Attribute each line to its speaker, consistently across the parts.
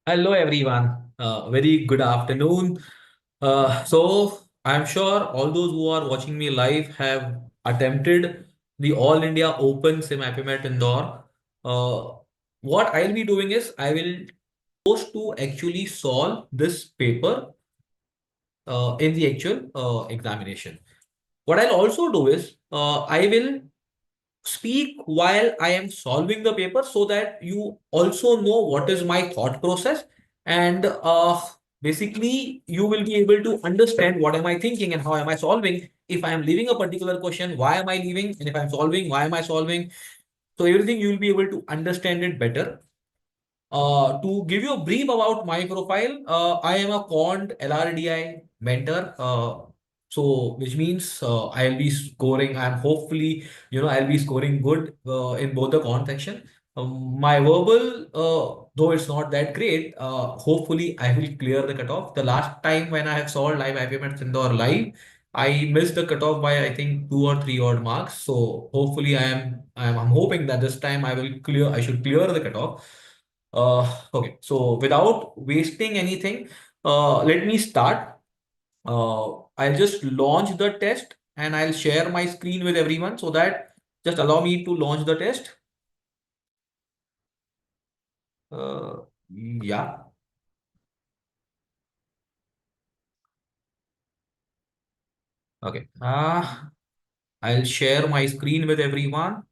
Speaker 1: Hello, everyone. Very good afternoon. So, I'm sure all those who are watching me live have attempted the All India Open SimIPMAT Indore. Uh, what I'll be doing is I will post to actually solve this paper in the actual examination. What I'll also do is I will speak while I am solving the paper so that you also know what is my thought process and basically you will be able to understand what am I thinking and how am I solving. If I am leaving a particular question, why am I leaving? And if I'm solving, why am I solving? So everything you will be able to understand it better. To give you a brief about my profile, I am a quant LRDI mentor. Which means I'll be scoring. I'm hopefully, I'll be scoring good in both the quant section. My verbal, though it's not that great, hopefully I will clear the cutoff. The last time when I have solved live IPMAT Indore live, I missed the cutoff by I think 2 or 3 odd marks. So hopefully I'm hoping that this time I will clear. I should clear the cutoff. Okay, so without wasting anything, let me start. I'll just launch the test and I'll share my screen with everyone so that just allow me to launch the test. Yeah. Okay. I'll share my screen with everyone.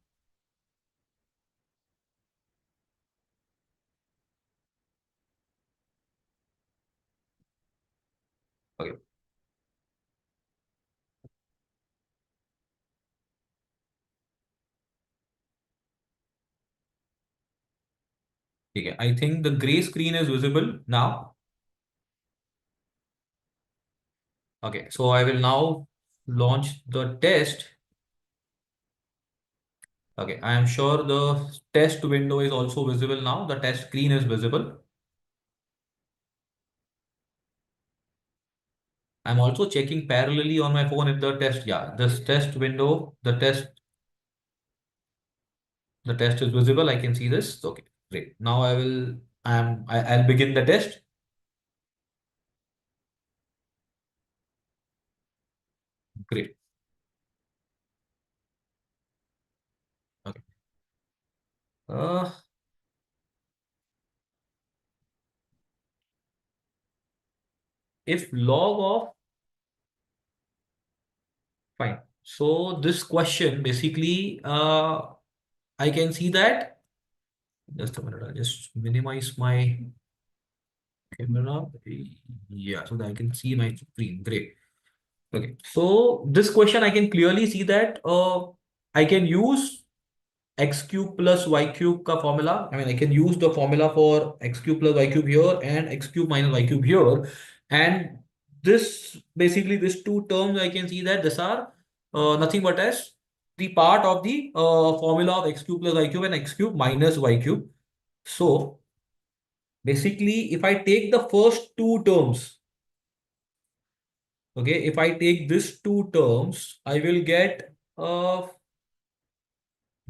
Speaker 1: Okay. Okay. I think the gray screen is visible now. Okay. So I will now launch the test. Okay. I am sure the test window is also visible now. The test screen is visible. I'm also checking parallelly on my phone if the test, yeah, this test window, the test is visible. I can see this. Okay, great. Now I'll begin the test. Great. Okay. Uh, if log of, fine. So this question basically, I can see that, just a minute, I'll just minimize my camera. Yeah, so that I can see my screen. Great. Okay. So this question, I can clearly see that I can use x cube plus y cube ka formula. I mean, I can use the formula for x cube plus y cube here and x cube minus y cube here. And this basically, these two terms, I can see that these are nothing but as the part of the formula of x cube plus y cube and x cube minus y cube. So basically, if I take the first two terms, okay, if I take these two terms, I will get a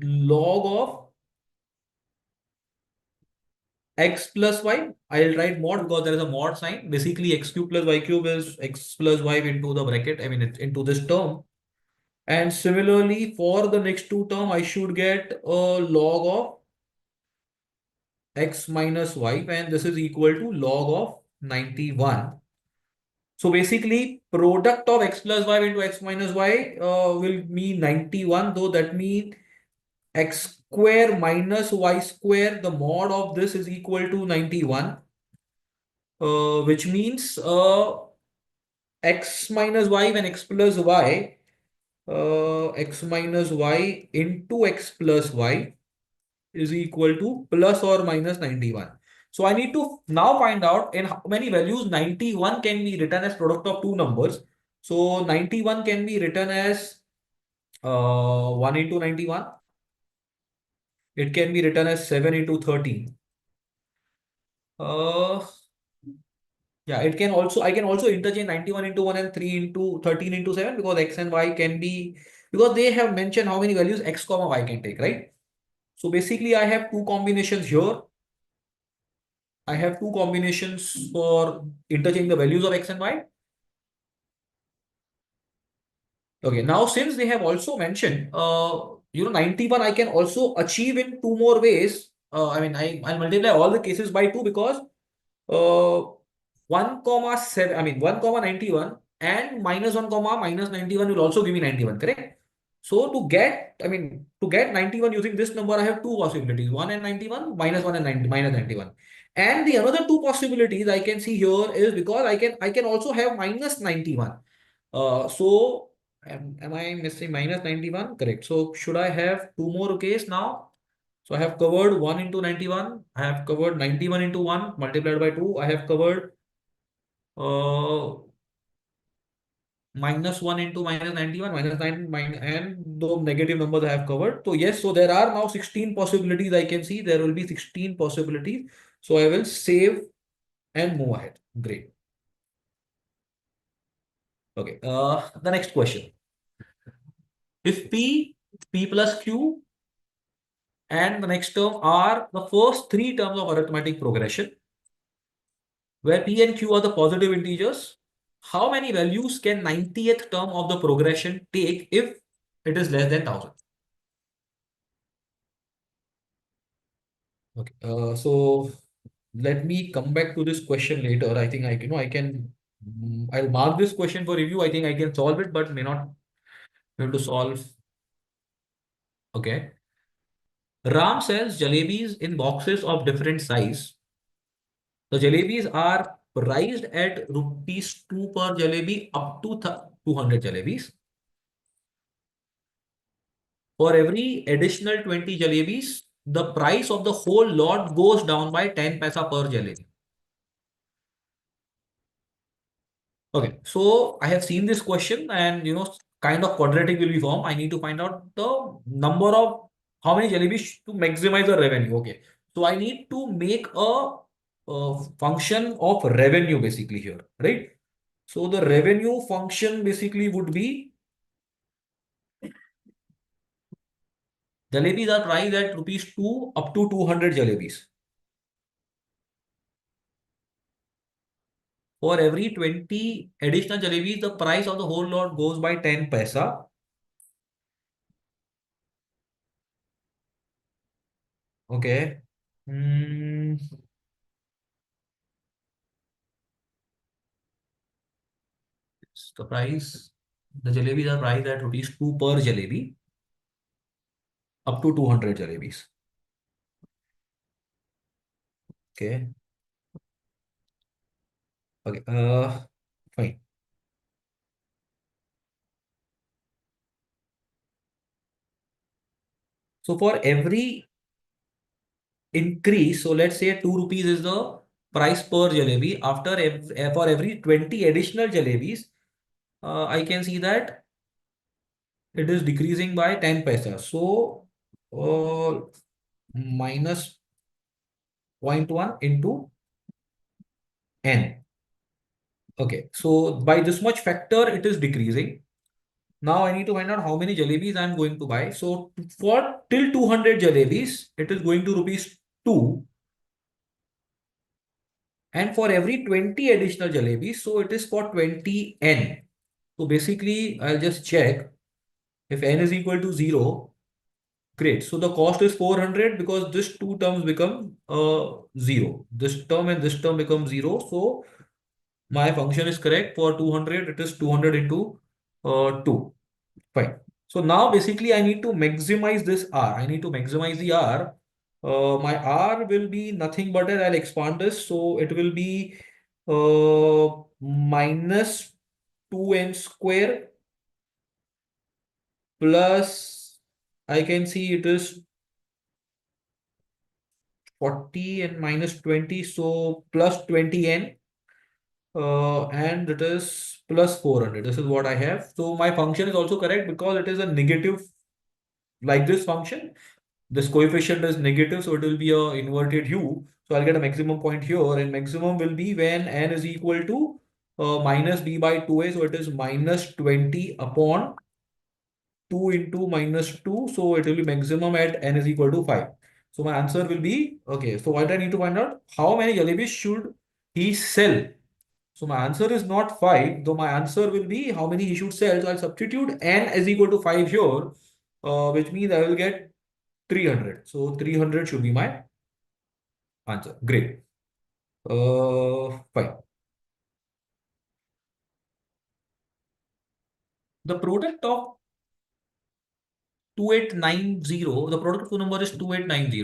Speaker 1: log of x plus y. I'll write mod because there is a mod sign. Basically, x cube plus y cube is x plus y into the bracket. I mean, it's into this term. And similarly, for the next two term, I should get a log of x minus y, and this is equal to log of 91. So basically, product of x plus y into x minus y will be 91, though that means x square minus y square, the mod of this is equal to 91. Which means x minus y when x plus y, x minus y into x plus y is equal to plus or minus 91. So I need to now find out in how many values 91 can be written as product of two numbers. So 91 can be written as 1 into 91. It can be written as 7 into 13. Uh, Yeah, it can also, I can also interchange 91 into 1 and 3 into 13 into 7 because x and y can be, because they have mentioned how many values x comma y can take, right? So basically I have two combinations here. I have two combinations for interchanging the values of x and y. Okay, now since they have also mentioned, 91 I can also achieve in two more ways. I'll multiply all the cases by two because uh, 1 comma 7, 1 comma 91 and minus 1 comma minus 91 will also give me 91, correct? So to get 91 using this number, I have two possibilities, 1 and 91, minus 1 and 90, minus 91. And the another two possibilities I can see here is because I can also have minus 91. Am I missing minus 91? Correct. So should I have two more case now? So I have covered 1 into 91. I have covered 91 into 1 multiplied by 2. I have covered uh, minus 1 into minus 91, minus 9, and the negative numbers I have covered. So yes, so there are now 16 possibilities I can see. There will be 16 possibilities. So I will save and move ahead. Great. Okay. The next question. If P plus Q and the next term are the first three terms of arithmetic progression, where P and Q are the positive integers, how many values can 90th term of the progression take if it is less than 1000? Okay. So let me come back to this question later. I think I can, I'll mark this question for review. I think I can solve it, but may not be able to solve. Okay. Ram sells jalebis in boxes of different size. The jalebis are priced at rupees 2 per jalebi up to 200 jalebis. For every additional 20 jalebis, the price of the whole lot goes down by 10 paisa per jalebi. Okay, so I have seen this question and kind of quadratic will be formed. I need to find out the number of how many jalebis to maximize the revenue. Okay, so I need to make a function of revenue basically here, right? So the revenue function basically would be jalebis are priced at rupees 2 up to 200 jalebis. For every 20 additional jalebis, the price of the whole lot goes by 10 paisa. Okay. Hmm. The price, the jalebis are priced at rupees 2 per jalebi up to 200 jalebis. Okay. Okay. Fine. So for every increase, so let's say 2 rupees is the price per jalebi. For every 20 additional jalebis, I can see that it is decreasing by 10 paisa. So minus zero point 0.1 into n. Okay, so by this much factor, it is decreasing. Now I need to find out how many jalebis I'm going to buy. So for till 200 jalebis, it is going to rupees 2. And for every 20 additional jalebis, so it is for 20 n. So basically, I'll just check if n is equal to 0. Great. So the cost is 400 because this two terms become 0. This term and this term become 0. So my function is correct. For 200, it is 200 into 2. Fine. So now basically I need to maximize this R. I need to maximize the R. My R will be nothing but I'll expand this. So it will be minus 2n square plus I can see it is 40 and minus 20. So plus 20n and it is plus 400. This is what I have. So my function is also correct because it is a negative like this function. This coefficient is negative, so it will be a inverted U. So I'll get a maximum point here, and maximum will be when n is equal to minus b by 2a. So it is minus 20 upon 2 into minus 2. So it will be maximum at n is equal to 5. So my answer will be, okay, so what I need to find out, how many jalebis should he sell? So my answer is not 5, though my answer will be how many he should sell. So I'll substitute n is equal to 5 here, which means I will get 300. So 300 should be my answer. Great. Fine. The product of 2890, the product of two number is 2890.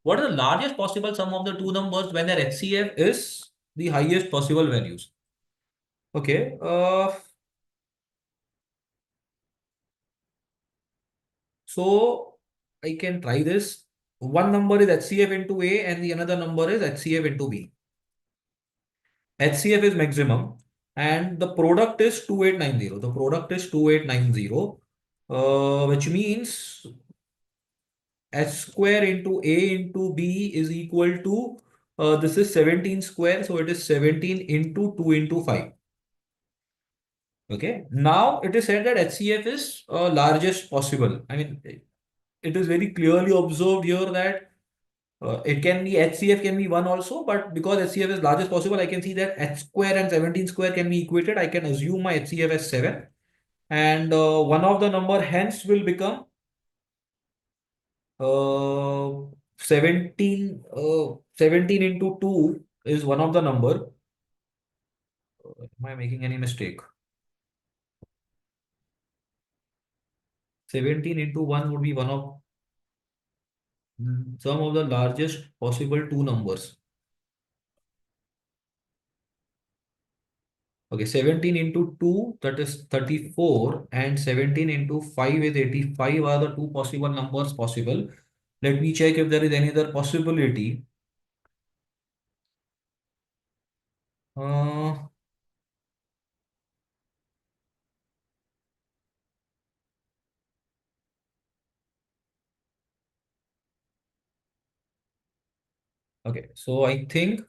Speaker 1: What is the largest possible sum of the two numbers when their HCF is the highest possible values? Okay. So I can try this. One number is HCF into A and the another number is HCF into B. HCF is maximum and the product is 2890. The product is 2890, which means H square into A into B is equal to, this is 17 square. So it is 17 into 2 into 5. Okay. Now it is said that HCF is largest possible. I mean, it is very clearly observed here that it can be HCF can be 1 also, but because HCF is largest possible, I can see that H square and 17 square can be equated. I can assume my HCF as 7 and one of the number hence will become uh, 17 into 2 is one of the number. Am I making any mistake? 17 into 1 would be one of some of the largest possible two numbers. Okay, 17 into 2, that is 34, and 17 into 5 is 85 are the two possible numbers possible. Let me check if there is any other possibility. Uh, okay, so I think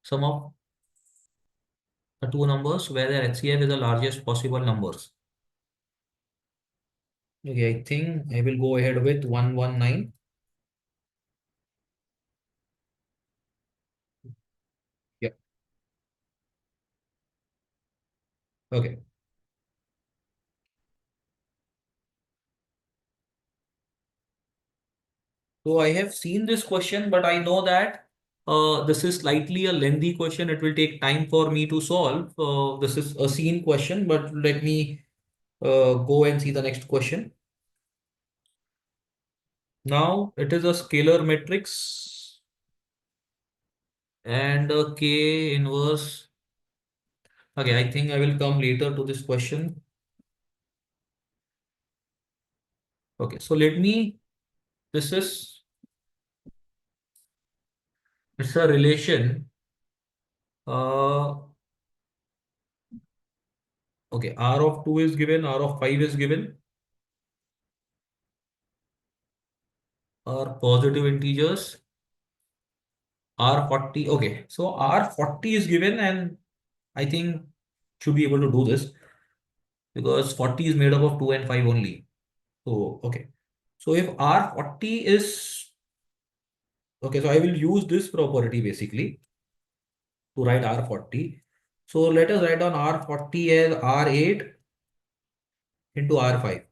Speaker 1: some of the two numbers where the HCF is the largest possible numbers. Okay, I think I will go ahead with 119. Yeah, okay. So I have seen this question, but I know that this is slightly a lengthy question. It will take time for me to solve. This is a seen question, but let me go and see the next question. Now it is a scalar matrix and a K inverse. Okay, I think I will come later to this question. Okay, so let me, this is, it's a relation. Uh, okay, R of 2 is given, R of 5 is given, are positive integers. R40. Okay. So R40 is given and I think should be able to do this because 40 is made up of 2 and 5 only. So, okay. So if R40 is, okay, so I will use this property basically to write R40. So let us write down R40 as R8 into R5.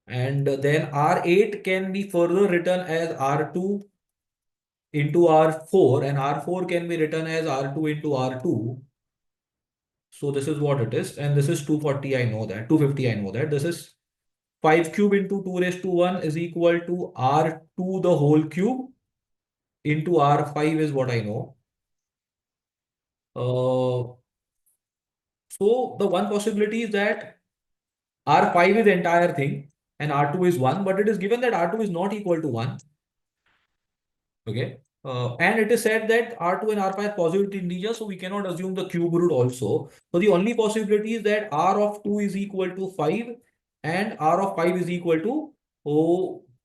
Speaker 1: And then R8 can be further written as R2 into R4 and R4 can be written as R2 into R2. So this is what it is. And this is 240. I know that. 250. I know that. This is 5 cube into 2 raised to 1 is equal to R2 the whole cube into R5 is what I know. Uh, so the one possibility is that R5 is the entire thing and R2 is 1, but it is given that R2 is not equal to 1. Okay. And it is said that R2 and R5 are positive integers, so we cannot assume the cube root also. So the only possibility is that R of 2 is equal to 5 and R of 5 is equal to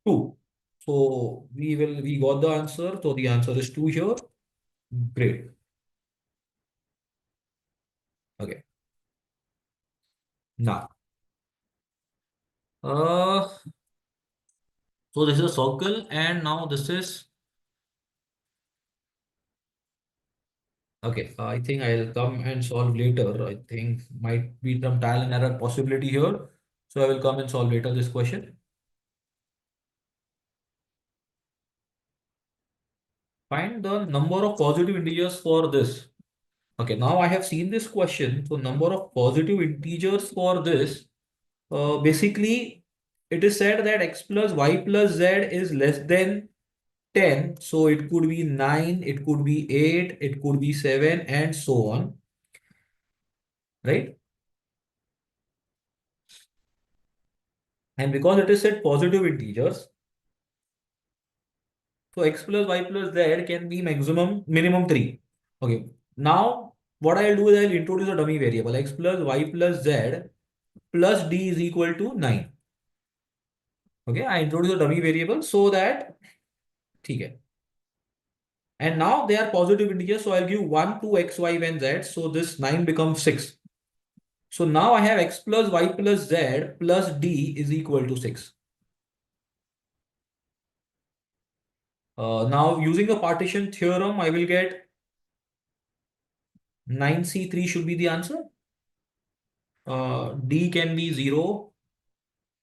Speaker 1: 2. So we got the answer. So the answer is 2 here. Great. Okay. Now, uh, So this is a circle, and now this is okay. I think I'll come and solve later. I think might be some trial and error possibility here. So I will come and solve later this question. Find the number of positive integers for this. Okay, now I have seen this question. So number of positive integers for this, basically it is said that x plus y plus z is less than 10. So it could be 9, it could be 8, it could be 7 and so on, right? And because it is said positive integers, so x plus y plus z can be minimum 3. Okay. Now what I'll do is I'll introduce a dummy variable x plus y plus z plus d is equal to 9. Okay, I introduce a dummy variable so that okay. And now they are positive integers, so I'll give 1 to x, y, and z. So this 9 becomes 6. So now I have x plus y plus z plus d is equal to 6. Now using the partition theorem, I will get 9c3 should be the answer. D can be 0.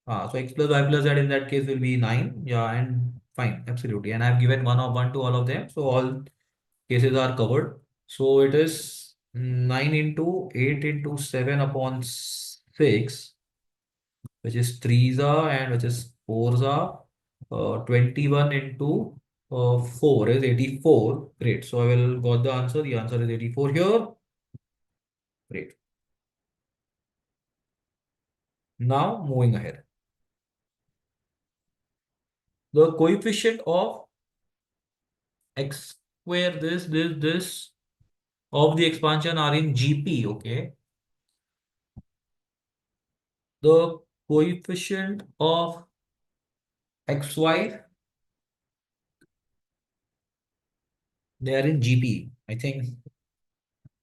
Speaker 1: So x plus y plus z in that case will be 9. Yeah, and fine, absolutely. And I've given 1 of 1 to all of them. So all cases are covered. So it is 9 into 8 into 7 upon 6, which is 3 and which is 4 21 into 4 is 84. Great. So I will got the answer. The answer is 84 here. Great. Now moving ahead. The coefficient of x square this of the expansion are in GP. Okay. The coefficient of xy, they are in GP. I think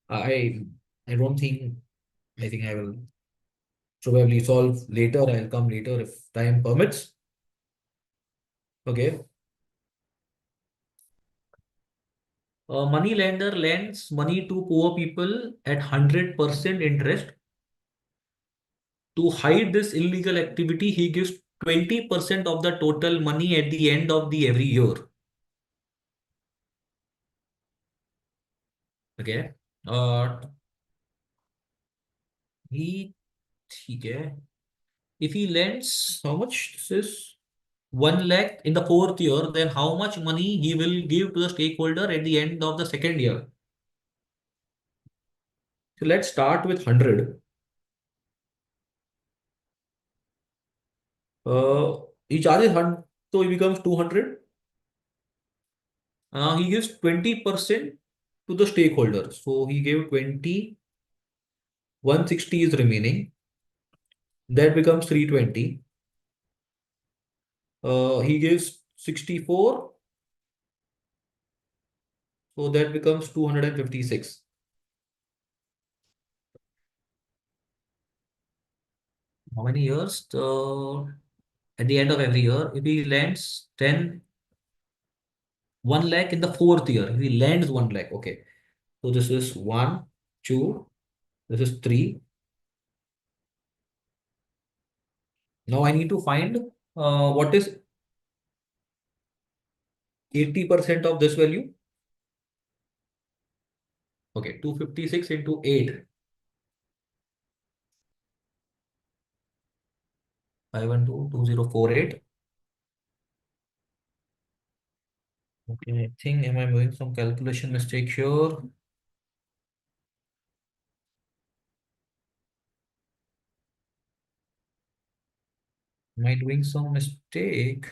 Speaker 1: I I don't think I think I will probably solve later. I'll come later if time permits. Okay. A money lender lends money to poor people at 100% interest. To hide this illegal activity, he gives 20% of the total money at the end of the every year. Okay. Uh, he, okay. If he lends, how much? This is 1 lakh in the fourth year, then how much money he will give to the stakeholder at the end of the second year? So let's start with 100. He charges 100, so he becomes 200. He gives 20% to the stakeholder. So he gave 20, 160 is remaining. That becomes 320. He gives 64, so that becomes 256. How many years? At the end of every year, if he lends, then 1 lakh in the fourth year. If he lends 1 lakh, okay. So this is 1, 2, this is 3. Now I need to find what is 80% of this value. Okay, 256 into 8. 512 2048. Okay, I think am I doing some calculation mistake here? Am I doing some mistake?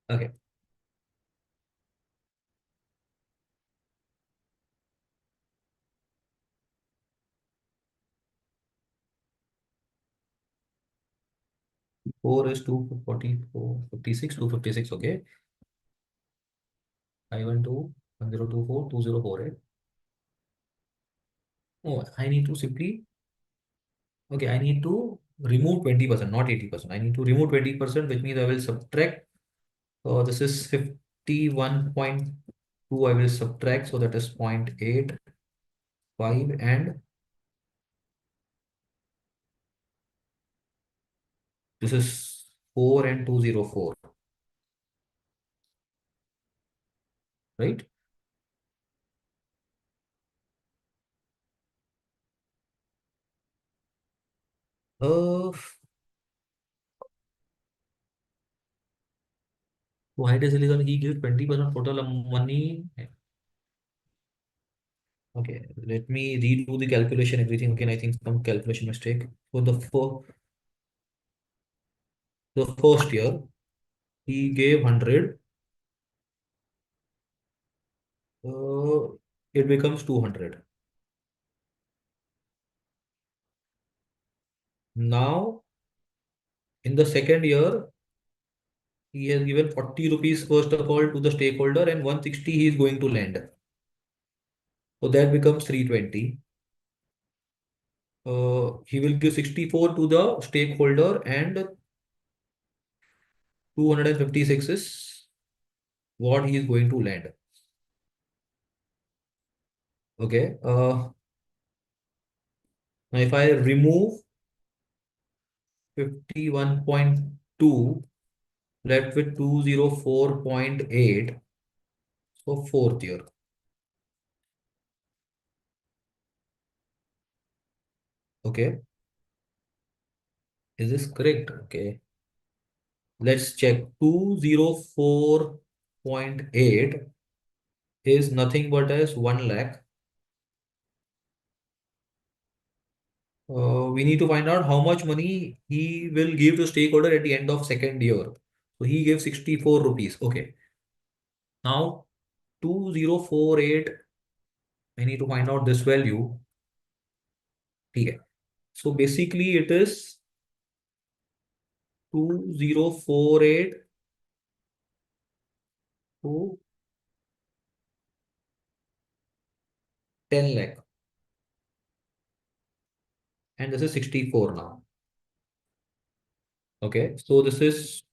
Speaker 1: Okay, 4 is 244, 56, 256. Okay, 512 1024 2048. Oh, I need to simply Okay, I need to remove 20%, not 80%. I need to remove 20%, which means I will subtract. So this is 51.2. I will subtract. So that is 0.85, and this is 4 and 204, right? Uh, why does illegal? He gives 20% total money. Okay, let me redo the calculation, everything. Okay, I think some calculation mistake. So the first year, he gave 100, uh, it becomes 200. Now, in the second year, he has given 40 rupees first of all to the stakeholder, and 160 he is going to lend. So that becomes 320. He will give 64 to the stakeholder, and 256 is what he is going to lend. Okay. Now if I remove 51.2, left with 204.8. So fourth year. Okay. Is this correct? Okay. Let's check. 204.8 is nothing but as 1 lakh. We need to find out how much money he will give to stakeholder at the end of second year. So he gave 64 rupees. Okay. Now 2048, I need to find out this value. Okay. So basically it is 2048 to 10 lakh. And this is 64 now. Okay. So this is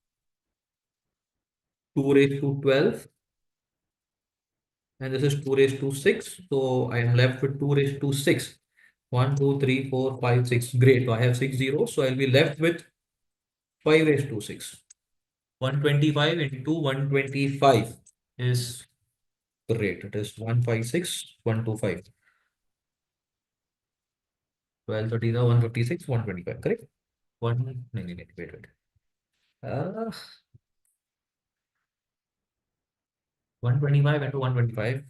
Speaker 1: 2 raised to 12, and this is 2 raised to 6. So I am left with 2 raised to 6. 1, 2, 3, 4, 5, 6. Great. So I have 6 zeros. So I'll be left with 5 raised to 6. 125 into 125 is great. It is 156, 125. 12, 13, 156, 125. Correct? One, no, no, no, wait, wait. 125 into 125.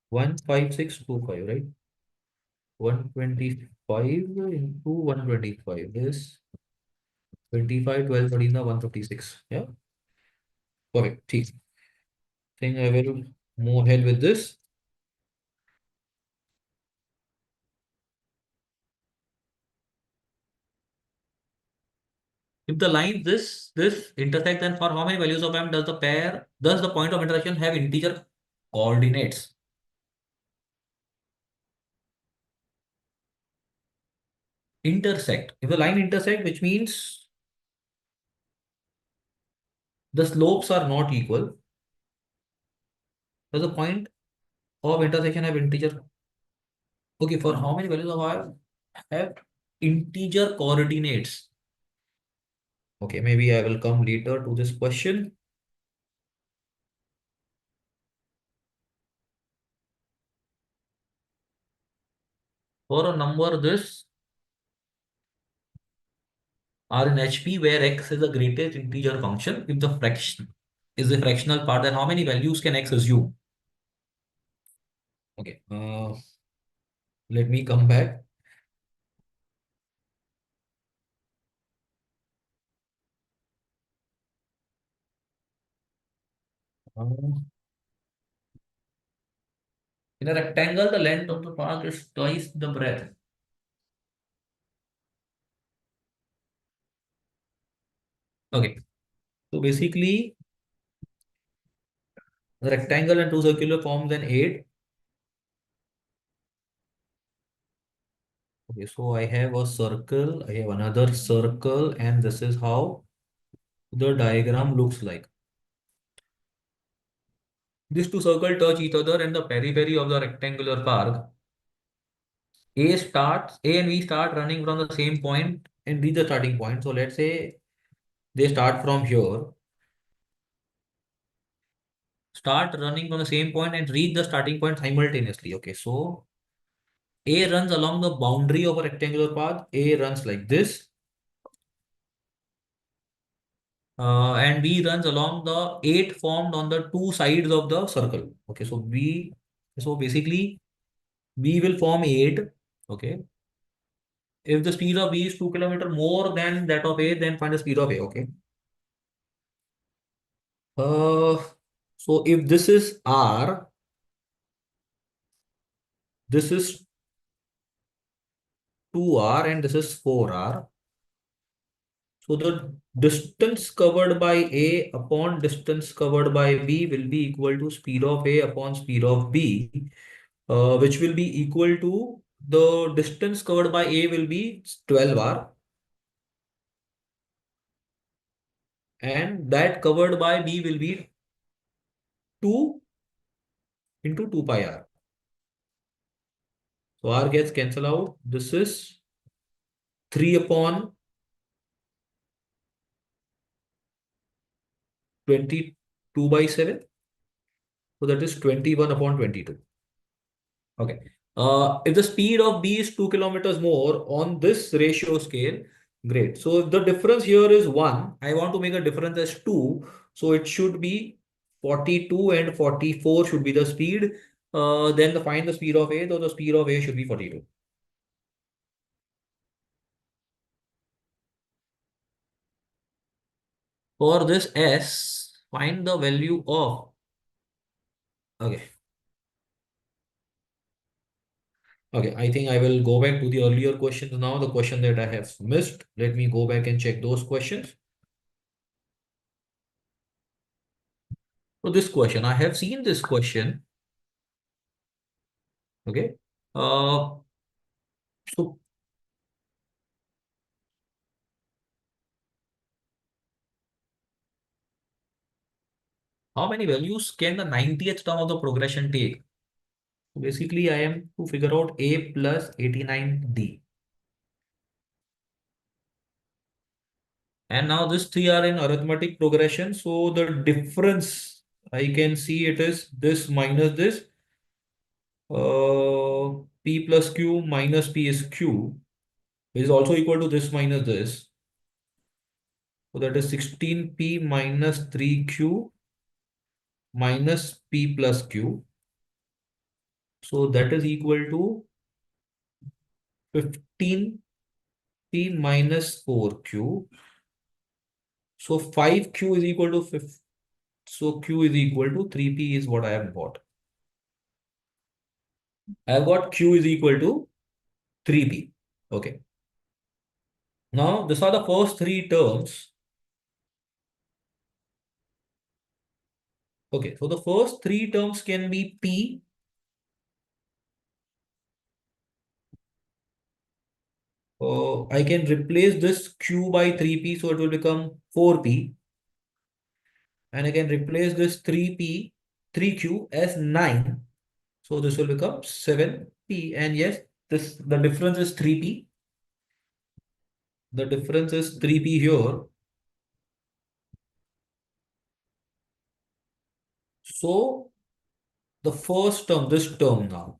Speaker 1: 15625, right? 125 into 125 is 25, 12, 13, 156. Yeah, perfect. Think I will move ahead with this. If the line this intersect, then for how many values of m does the point of intersection have integer coordinates? Intersect. If the line intersect, which means the slopes are not equal, does the point of intersection have integer? Okay, for how many values of r have integer coordinates? Okay, maybe I will come later to this question. For a number this are in HP where x is the greatest integer function, if the fraction is the fractional part, then how many values can x assume? Okay, let me come back. Uh, in a rectangle, the length of the park is twice the breadth. Okay, so basically, the rectangle and two circular forms an 8. Okay, so I have a circle, I have another circle, and this is how the diagram looks like. These two circles touch each other and the periphery of the rectangular park. A and B start running from the same point and reach the starting point. So let's say they start from here, start running from the same point and reach the starting point simultaneously. Okay, so A runs along the boundary of a rectangular path. A runs like this, and B runs along the eight formed on the two sides of the circle. Okay, so basically B will form eight. Okay, if the speed of B is 2 km more than that of A, then find the speed of A. Okay, uh, so if this is R, this is 2R, and this is 4R. So the distance covered by A upon distance covered by B will be equal to speed of A upon speed of B, which will be equal to the distance covered by A will be 12R, and that covered by B will be 2 into 2 pi R. So R gets cancelled out. This is 3 upon 22 by 7. So that is 21 upon 22. Okay. If the speed of B is 2 km more on this ratio scale, great. So if the difference here is 1, I want to make a difference as 2. So it should be 42 and 44 should be the speed. Then find the speed of A, so the speed of A should be 42. For this S, find the value of. Okay. Okay, I think I will go back to the earlier questions now, the question that I have missed. Let me go back and check those questions. So this question, I have seen this question. Okay. Uh, so how many values can the 90th term of the progression take? So basically, I am to figure out A plus 89D. And now this three are in arithmetic progression. So the difference I can see it is this minus this. P plus Q minus P is Q, which is also equal to this minus this. So that is 16P minus 3Q minus P plus Q. So that is equal to 15P minus 4Q. So 5Q is equal to 5. So Q is equal to 3P is what I have got. I have got Q is equal to 3P. Okay. Now, these are the first three terms. Okay. So the first three terms can be P. I can replace this Q by 3P. So it will become 4P. And I can replace this 3P, 3Q as 9. So this will become 7P. And yes, the difference is 3P. The difference is 3P here. So the first term, this term now,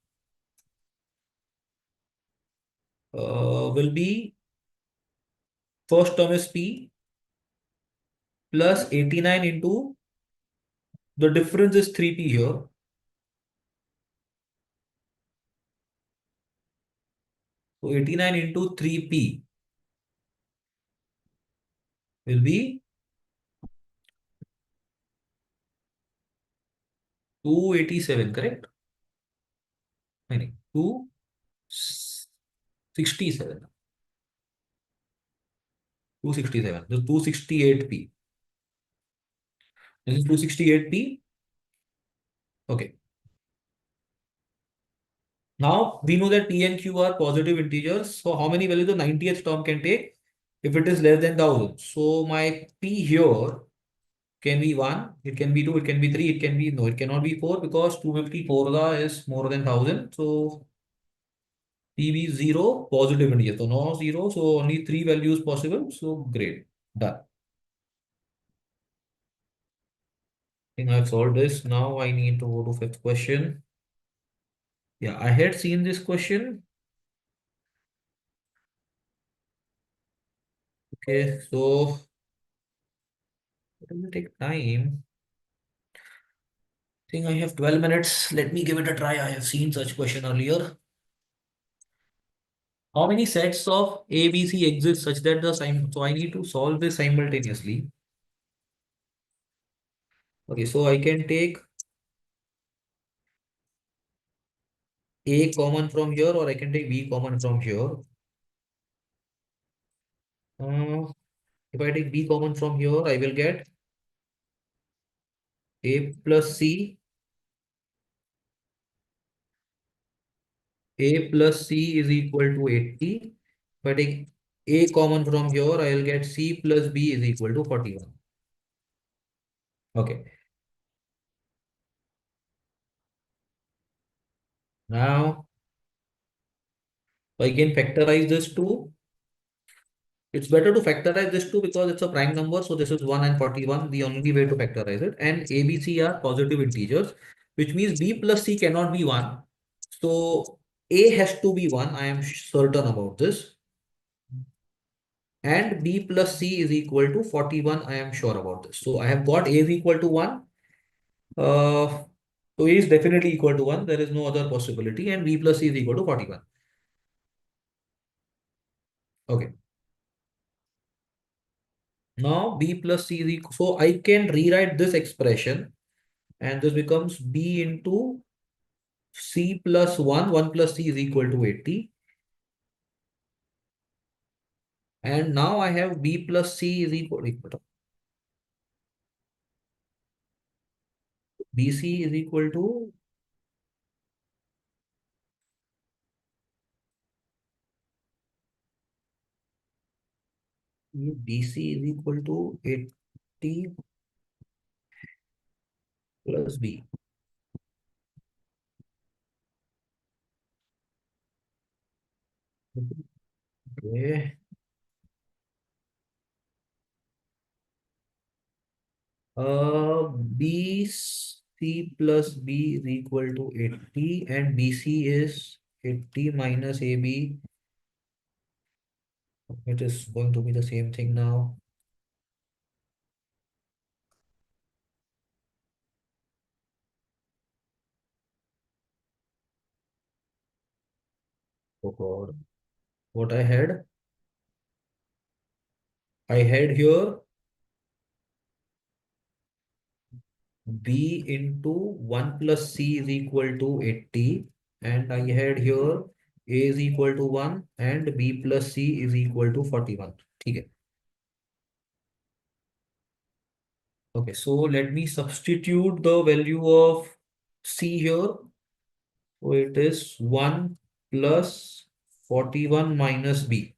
Speaker 1: will be first term is P plus 89 into the difference is 3P here. So 89 into 3P will be 287, correct? No, 267. 267. So 268P. This is 268P. Okay. Now we know that P and Q are positive integers. So how many values the 90th term can take if it is less than 1000? So my P here can be 1, it can be 2, it can be 3, it can be, no, it cannot be 4 because 254 is more than 1000. So PB 0, positive integer. So no 0, so only 3 values possible. So great, done. I think I've solved this. Now I need to go to fifth question. Yeah, I had seen this question. Okay, so it will take time. I think I have 12 minutes. Let me give it a try. I have seen such question earlier. How many sets of A, B, C exist such that the sim so I need to solve this simultaneously. Okay, so I can take A common from here or I can take B common from here. If I take B common from here, I will get A plus C. A plus C is equal to 80. If I take A common from here, I will get C plus B is equal to 41. Okay. Now I can factorize this too. It's better to factorize this too because it's a prime number. So this is 1 and 41, the only way to factorize it. And A, B, C are positive integers, which means B plus C cannot be 1. So A has to be 1. I am certain about this. And B plus C is equal to 41. I am sure about this. So I have got A is equal to 1. Uh, so A is definitely equal to 1. There is no other possibility. And B plus C is equal to 41. Okay. Now B plus C is equal. So I can rewrite this expression and this becomes B into C plus 1. 1 plus C is equal to 80. And now I have B plus C is equal to BC is equal to BC is equal to 80 plus B. Okay. BC plus B is equal to 80 and BC is 80 minus AB. It is going to be the same thing now. Oh God. What I had here B into 1 plus C is equal to 80 and I had here A is equal to 1 and B plus C is equal to 41. Okay. Okay, so let me substitute the value of C here. So it is 1 plus 41 minus B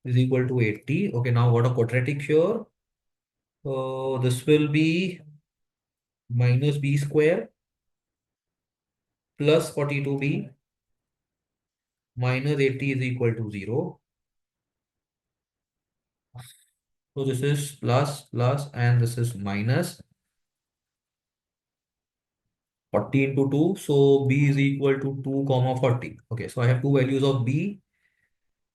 Speaker 1: is equal to 80. Okay, now what a quadratic here. This will be minus B square plus 42B minus 80 is equal to 0. So this is plus and this is minus 40 into 2. So B is equal to 2 comma 40. Okay, so I have two values of B.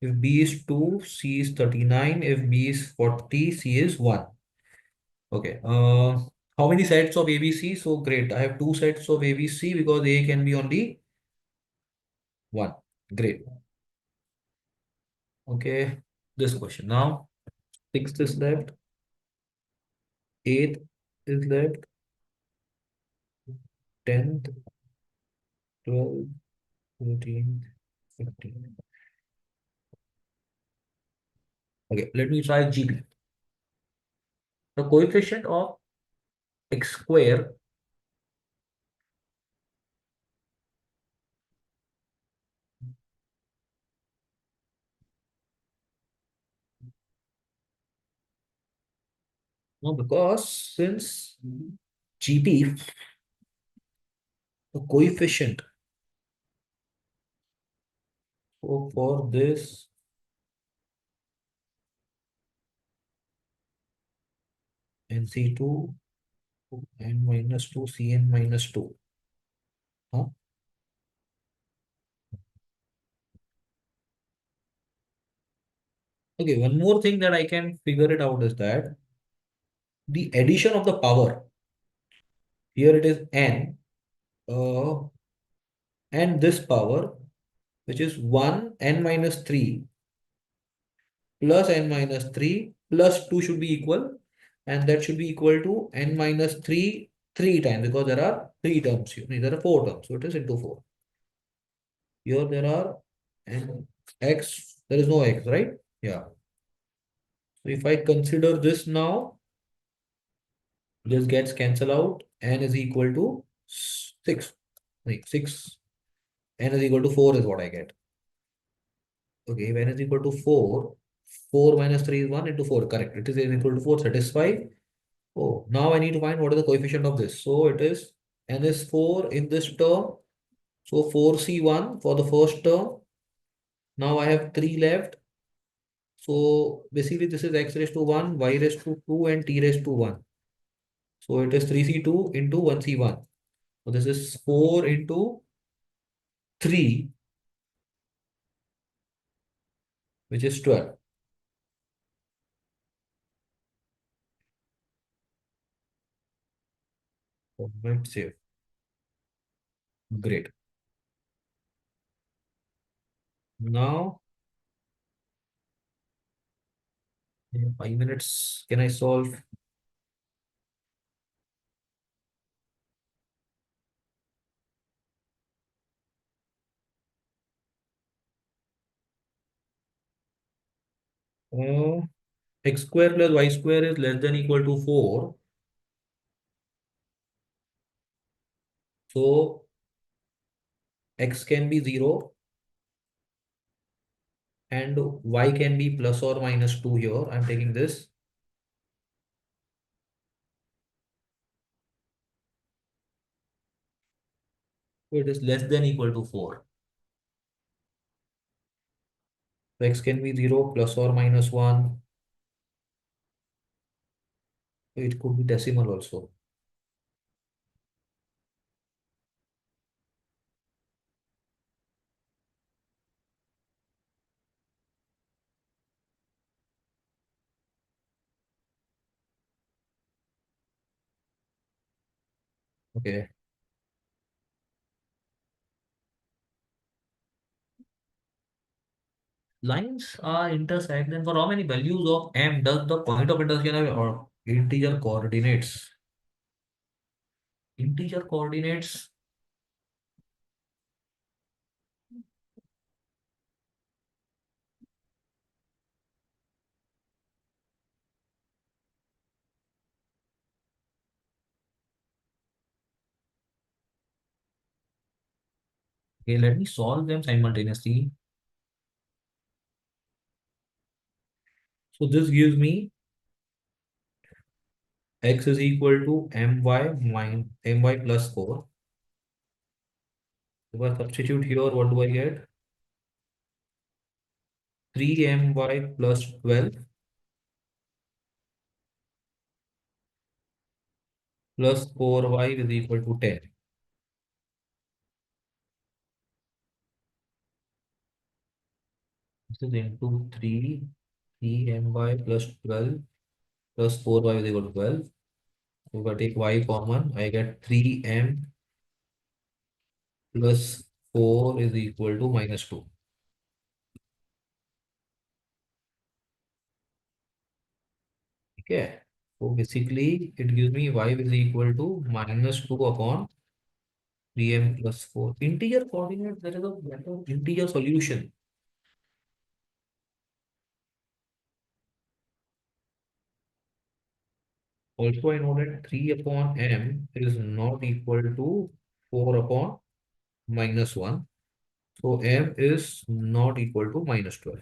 Speaker 1: If B is 2, C is 39. If B is 40, C is 1. Okay. How many sets of ABC? So great. I have two sets of ABC because A can be only 1. Great. Okay. This question. Now, sixth is left. Eighth is left. 10th, 12th, 13th, 15th. Okay. Let me try GB. The coefficient of x square No, because since GP, the coefficient for this NC2 n minus 2 Cn minus 2. Huh? Okay, one more thing that I can figure it out is that the addition of the power, here it is n, uh, and this power, which is 1 n minus 3 plus n minus 3 plus 2 should be equal, and that should be equal to n minus 3 3 times, because there are 3 terms here. There are 4 terms, so it is into 4. Here there are n x, there is no x, right? Yeah. So if I consider this now, this gets cancelled out. N is equal to 6. Like 6. N is equal to 4 is what I get. Okay, if n is equal to 4, 4 minus 3 is 1 into 4. Correct. It is equal to 4, satisfy. Oh, now I need to find what is the coefficient of this. So it is n is 4 in this term. So 4c1 for the first term. Now I have 3 left. So basically this is x raised to 1, y raised to 2 and t raised to 1. So it is 3c2 into 1c1. So this is 4 into 3, which is 12. Comment save. Great. Now, in 5 minutes, can I solve? Uh, x square plus y square is less than equal to 4. So x can be 0 and y can be plus or minus 2 here. I'm taking this. So it is less than equal to 4. So x can be 0 plus or minus 1. It could be decimal also. Okay. Lines are intersect. Then for how many values of m does the point of intersection have or integer coordinates? Integer coordinates. Okay, let me solve them simultaneously. So this gives me x is equal to my plus 4. If I substitute here, what do I get? 3my plus 12 plus 4y is equal to 10. This is into 3my plus 12 plus 4y is equal to 12. If I take y common, I get 3m plus 4 is equal to minus 2. Okay. So basically, it gives me y is equal to minus 2 upon 3m plus 4. Integer coordinate, there is a better integer solution. Also, I know that 3 upon m is not equal to 4 upon minus 1. So m is not equal to minus 12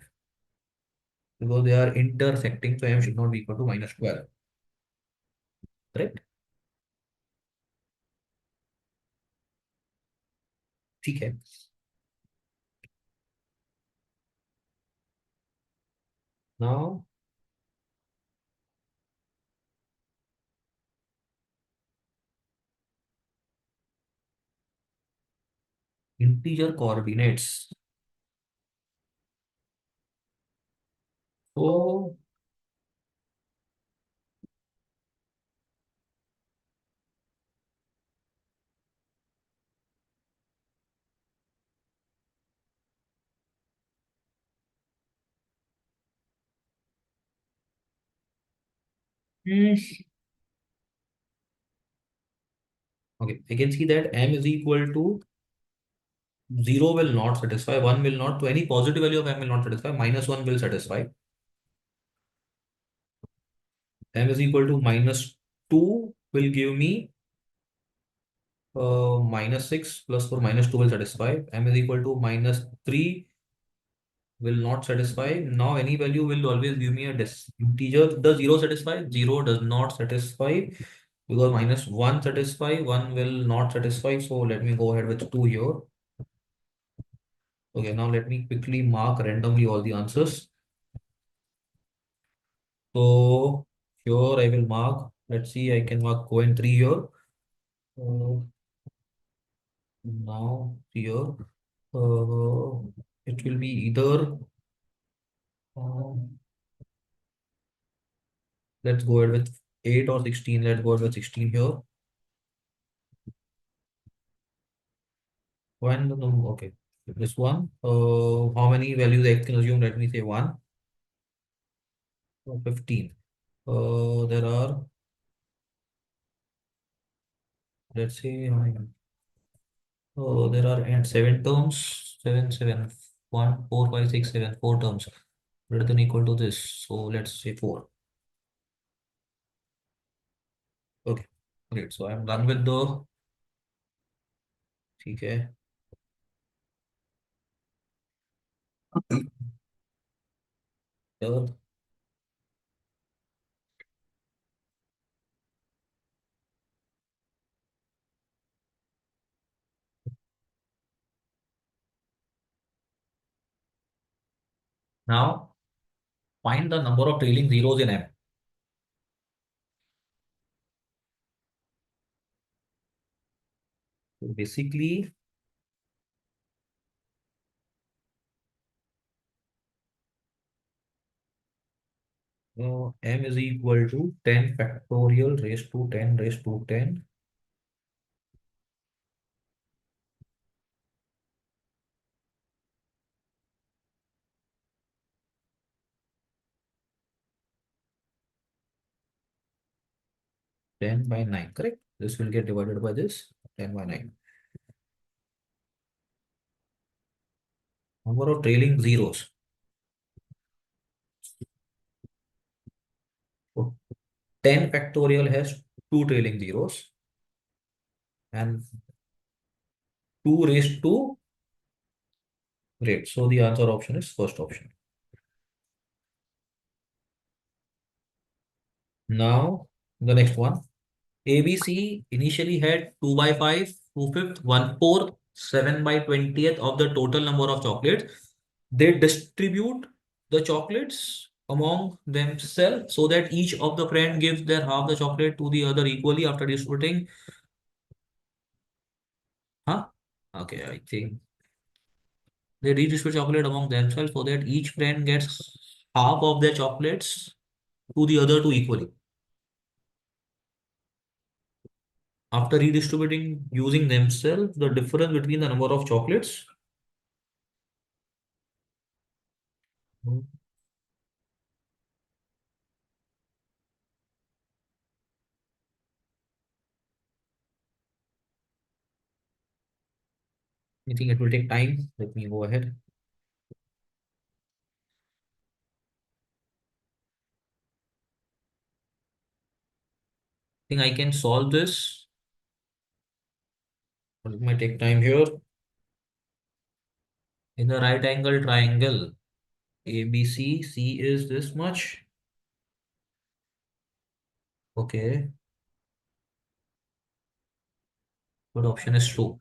Speaker 1: because they are intersecting. So m should not be equal to minus 12. Correct? ठीक है। Now integer coordinates. तो okay, I can see that m is equal to 0 will not satisfy, 1 will not, so any positive value of m will not satisfy, minus 1 will satisfy. M is equal to minus 2 will give me minus 6 plus 4 minus 2 will satisfy. M is equal to minus 3 will not satisfy. Now any value will always give me a integer. Does 0 satisfy? 0 does not satisfy because minus 1 satisfy, 1 will not satisfy. So let me go ahead with 2 here. Okay, now let me quickly mark randomly all the answers. So here I will mark. Let's see, I can mark coin 3 here. Uh, Now here it will be either uh, let's go ahead with 8 or 16. Let's go ahead with 16 here. When the number, okay, this one. How many values I can assume? Let me say 1 or 15. There are, let's say, there are and 7 terms. 7, 7, 1, 4, 5, 6, 7, 4 terms greater than equal to this. So let's say 4. Okay, great. So I'm done with the, ठीक है. Third. Now find the number of trailing zeros in M. So basically, M is equal to 10 factorial raised to 10 raised to 10. Ten by 9, correct? This will get divided by this 10 by 9. Number of trailing zeros. So 10 factorial has two trailing zeros and 2 raised to, great. So the answer option is first option. Now the next one. ABC initially had 2 by 5, 2 fifth, 1 fourth, 7 by 20th of the total number of chocolates. They distribute the chocolates among themselves so that each of the friend gives their half the chocolate to the other equally after distributing. Huh? Okay, I think they redistribute chocolate among themselves so that each friend gets half of their chocolates to the other two equally. After redistributing using themselves, the difference between the number of chocolates. Hmm, I think it will take time. Let me go ahead. I think I can solve this. But it might take time here. In the right angle triangle, ABC, C is this much. Okay. Third option is true.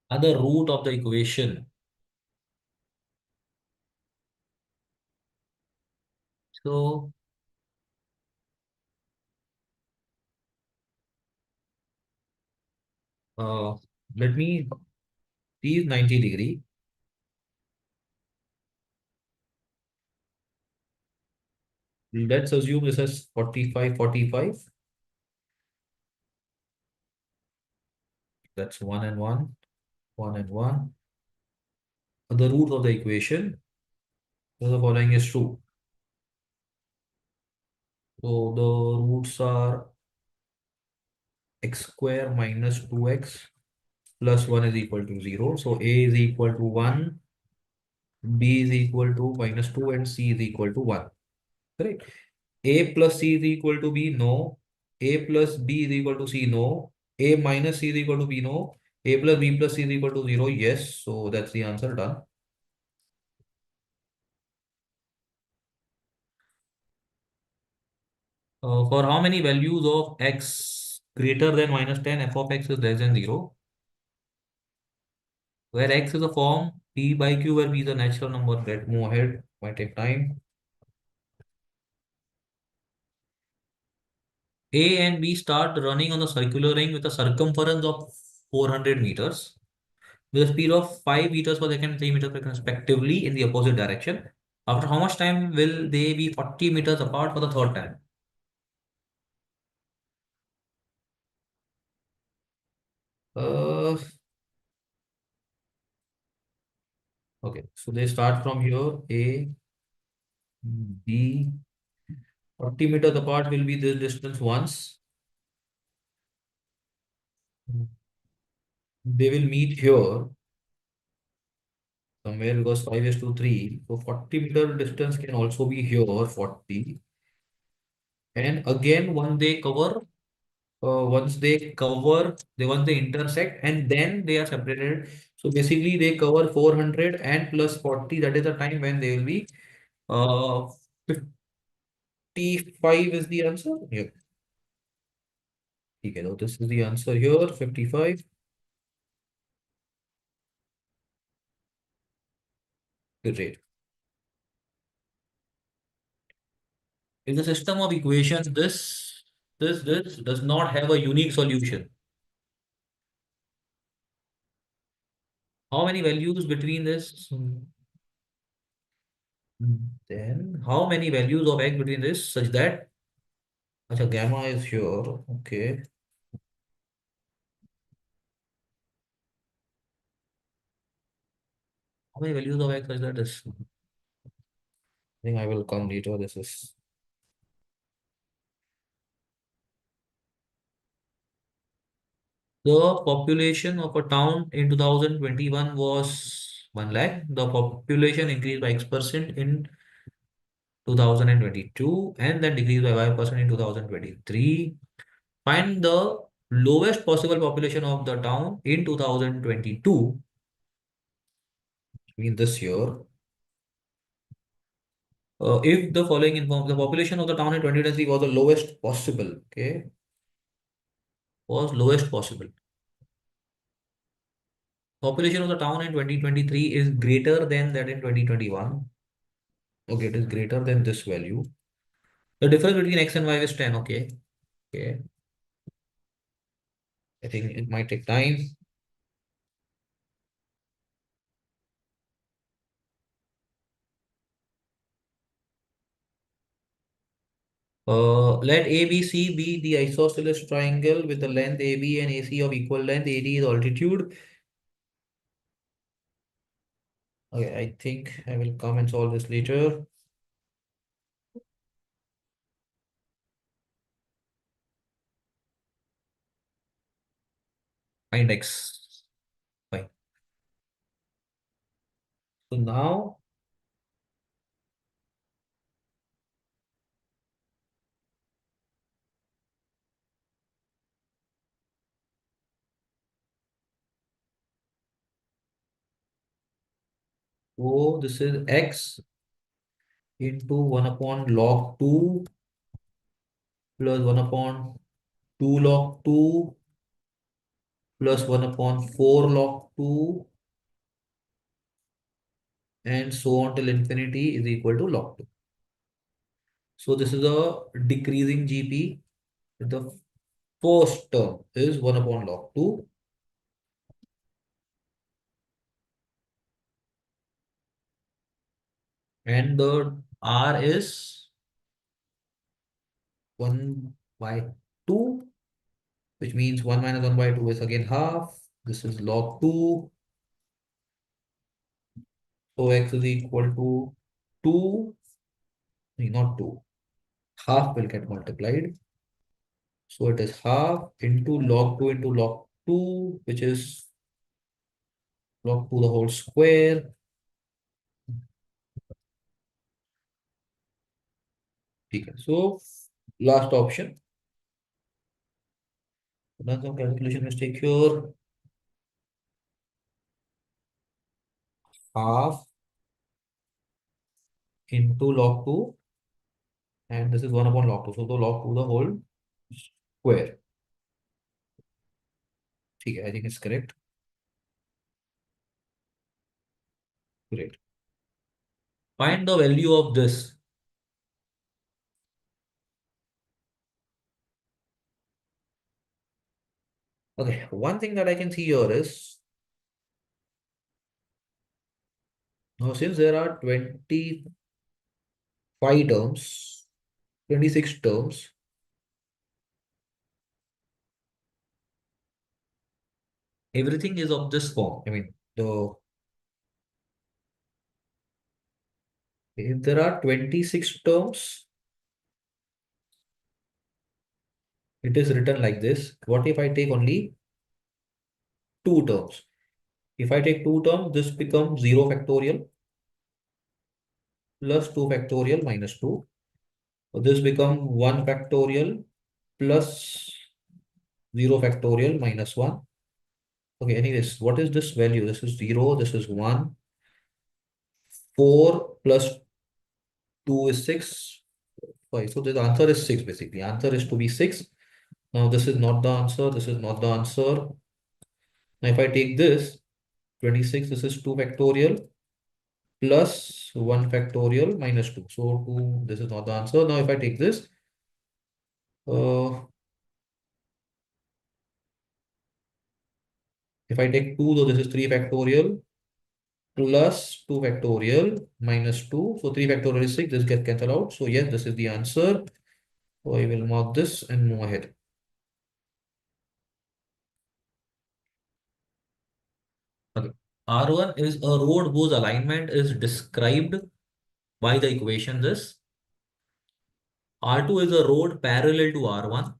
Speaker 1: Other root of the equation. So uh, let me see 90 degree. Let's assume this is 45, 45. That's one and one, one and one. The root of the equation. So the following is true. So the roots are x square minus 2x plus 1 is equal to 0. So a is equal to 1, b is equal to minus 2, and c is equal to 1. Correct. A plus c is equal to b, no. A plus b is equal to c, no. A minus c is equal to b, no. A plus b plus c is equal to 0, yes. So that's the answer, done. For how many values of x greater than minus 10, f of x is less than 0, where x is a form p by q, where p is a natural number. Let's move ahead, might take time. A and B start running on the circular ring with a circumference of 400 meters with a speed of 5 meters per second, 3 meters per second respectively in the opposite direction. After how much time will they be 40 meters apart for the third time? Uh, okay, so they start from here. A, B, 40 meters apart will be this distance once. They will meet here somewhere because 5 is to 3. So 40-meter distance can also be here, 40. And again, once they intersect and then they are separated. So basically they cover 400 and plus 40. That is the time when they will be 55 is the answer. Yeah. Okay, so this is the answer here, 55. Great. In the system of equations, this does not have a unique solution. How many values between this? Then how many values of x between this such that acha, gamma is here. Okay. How many values of x such that is? I think I will come later. This is the population of a town in 2021 was 1 lakh. The population increased by X% in 2022 and then decreased by Y% in 2023. Find the lowest possible population of the town in 2022, in this year. If the following informs the population of the town in 2023 was the lowest possible, okay, was lowest possible. Population of the town in 2023 is greater than that in 2021. Okay, it is greater than this value. The difference between x and y is 10. Okay, okay. I think it might take time. Let ABC be the isosceles triangle with the length AB and AC of equal length. AD is altitude. Okay, I think I will come and solve this later. Find x. Fine. So now, oh, this is x into 1 upon log 2 plus 1 upon 2 log 2 plus 1 upon 4 log 2 and so on till infinity is equal to log 2. So this is a decreasing GP. The first term is 1 upon log 2 and the R is 1 by 2, which means 1 minus 1 by 2 is again half. This is log 2. So x is equal to 2, not 2. Half will get multiplied. So it is half into log 2, which is log 2 the whole square. Okay. So last option. Done some calculation mistake here. Half into log 2 and this is 1 upon log 2. So the log 2 the whole square. Okay, I think it's correct. Great. Find the value of this. Okay, one thing that I can see here is now since there are 25 terms, 26 terms, everything is of this form. I mean, if there are 26 terms, it is written like this. What if I take only two terms? If I take two terms, this becomes 0 factorial plus 2 factorial minus 2. So this becomes 1 factorial plus 0 factorial minus 1. Okay, anyways, what is this value? This is 0, this is 1. 4 plus 2 is 6. 5. So the answer is 6 basically. Answer is to be 6. Now this is not the answer. This is not the answer. Now if I take this 26, this is 2 factorial plus 1 factorial minus 2. So 2, this is not the answer. Now if I take this, uh, if I take 2, so this is 3 factorial plus 2 factorial minus 2. So 3 factorial is 6. This gets cancelled out. So yes, this is the answer. So I will mark this and move ahead. Okay. R1 is a road whose alignment is described by the equation this. R2 is a road parallel to R1.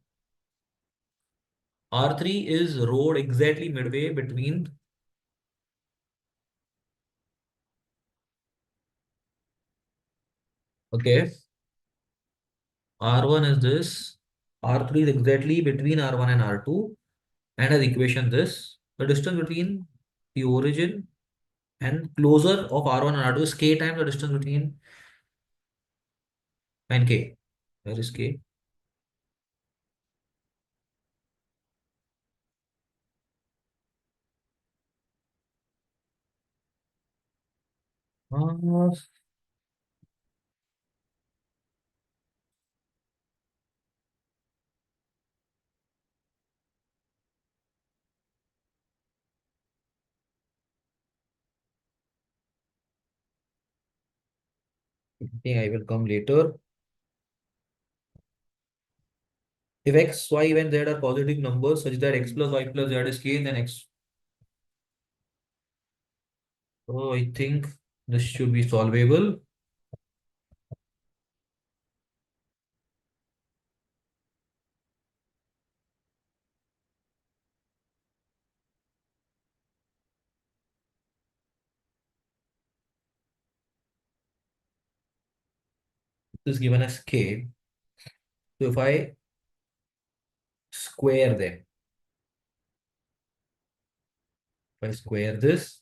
Speaker 1: R3 is road exactly midway between. Okay. R1 is this. R3 is exactly between R1 and R2. And as equation this, the distance between the origin and closer of R1 and R2 is K times the distance between and K. Where is K? I think I will come later. If x, y, and z are positive numbers such that x plus y plus z is k, then x. Oh, I think this should be solvable. This is given as k. So if I square them, if I square this,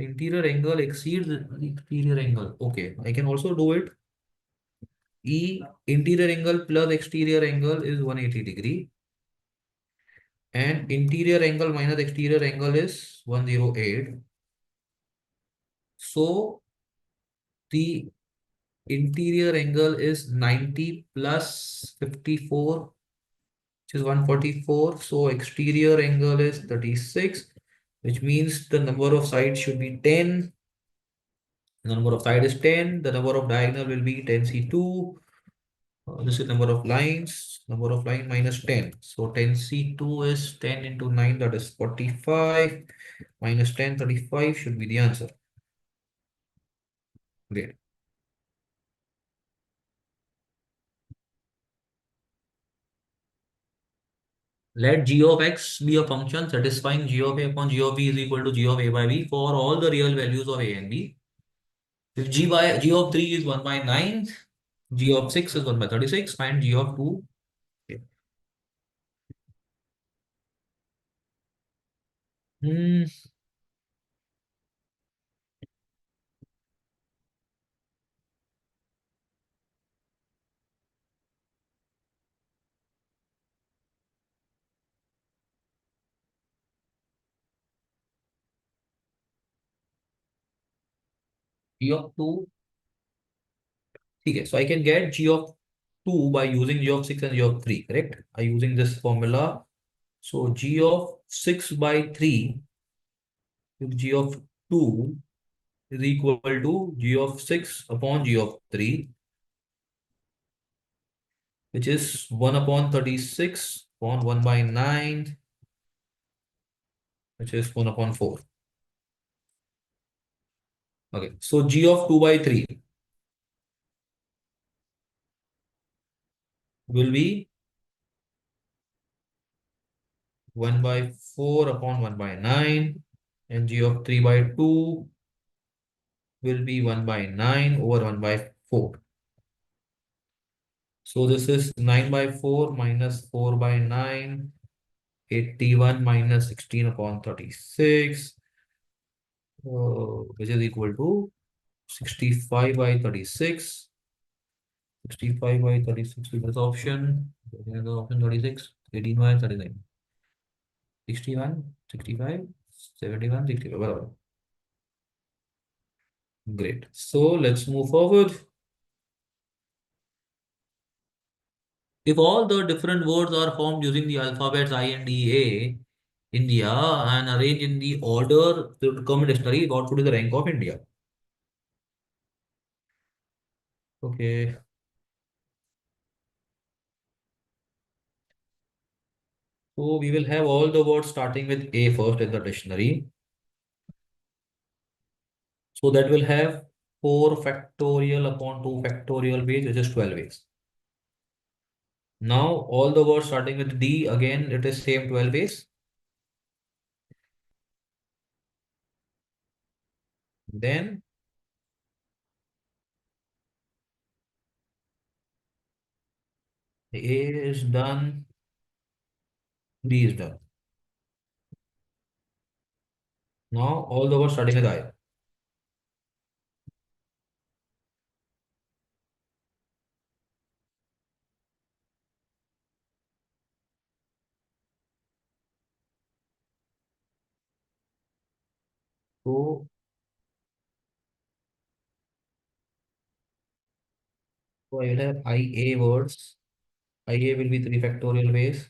Speaker 1: Interior angle exceeds the exterior angle. Okay, I can also do it. E interior angle plus exterior angle is 180 degree, and interior angle minus exterior angle is 108. So the interior angle is 90 plus 54, which is 144. So exterior angle is 36, which means the number of sides should be 10. The number of side is 10. The number of diagonal will be 10C2. This is number of lines. Number of line minus 10. So 10C2 is 10 into 9, that is 45. Minus 10, 35 should be the answer. Great. Let g of x be a function satisfying g of a upon g of b is equal to g of a by b for all the real values of a and b. If g of 3 is 1 by 9, g of 6 is 1 by 36, find g of 2. Okay. Hmm. G of 2. Okay, so I can get g of 2 by using g of 6 and g of 3, correct? By using this formula. So g of 6 by 3 with g of 2 is equal to g of 6 upon g of 3, which is 1 upon 36 upon 1 by 9, which is 1 upon 4. Okay, so g of 2 by 3 will be 1 by 4 upon 1 by 9, and g of 3 by 2 will be 1 by 9 over 1 by 4. So this is 9 by 4 minus 4 by 9, 81 minus 16 upon 36, which is equal to 65 by 36. 65 by 36 is the option. The option 36, 18 by 39. 61, 65, 71, 65. Whatever. Great. So let's move forward. If all the different words are formed using the alphabets I and D, A, India, and arranged in the order to come in dictionary, what would be the rank of India? Okay. So we will have all the words starting with A first in the dictionary. So that will have 4 factorial upon 2 factorial base, which is 12 base. Now all the words starting with D, again it is same 12 base. Then A is done, D is done. Now all the words starting with I. So, I will have IA words. IA will be 3 factorial base.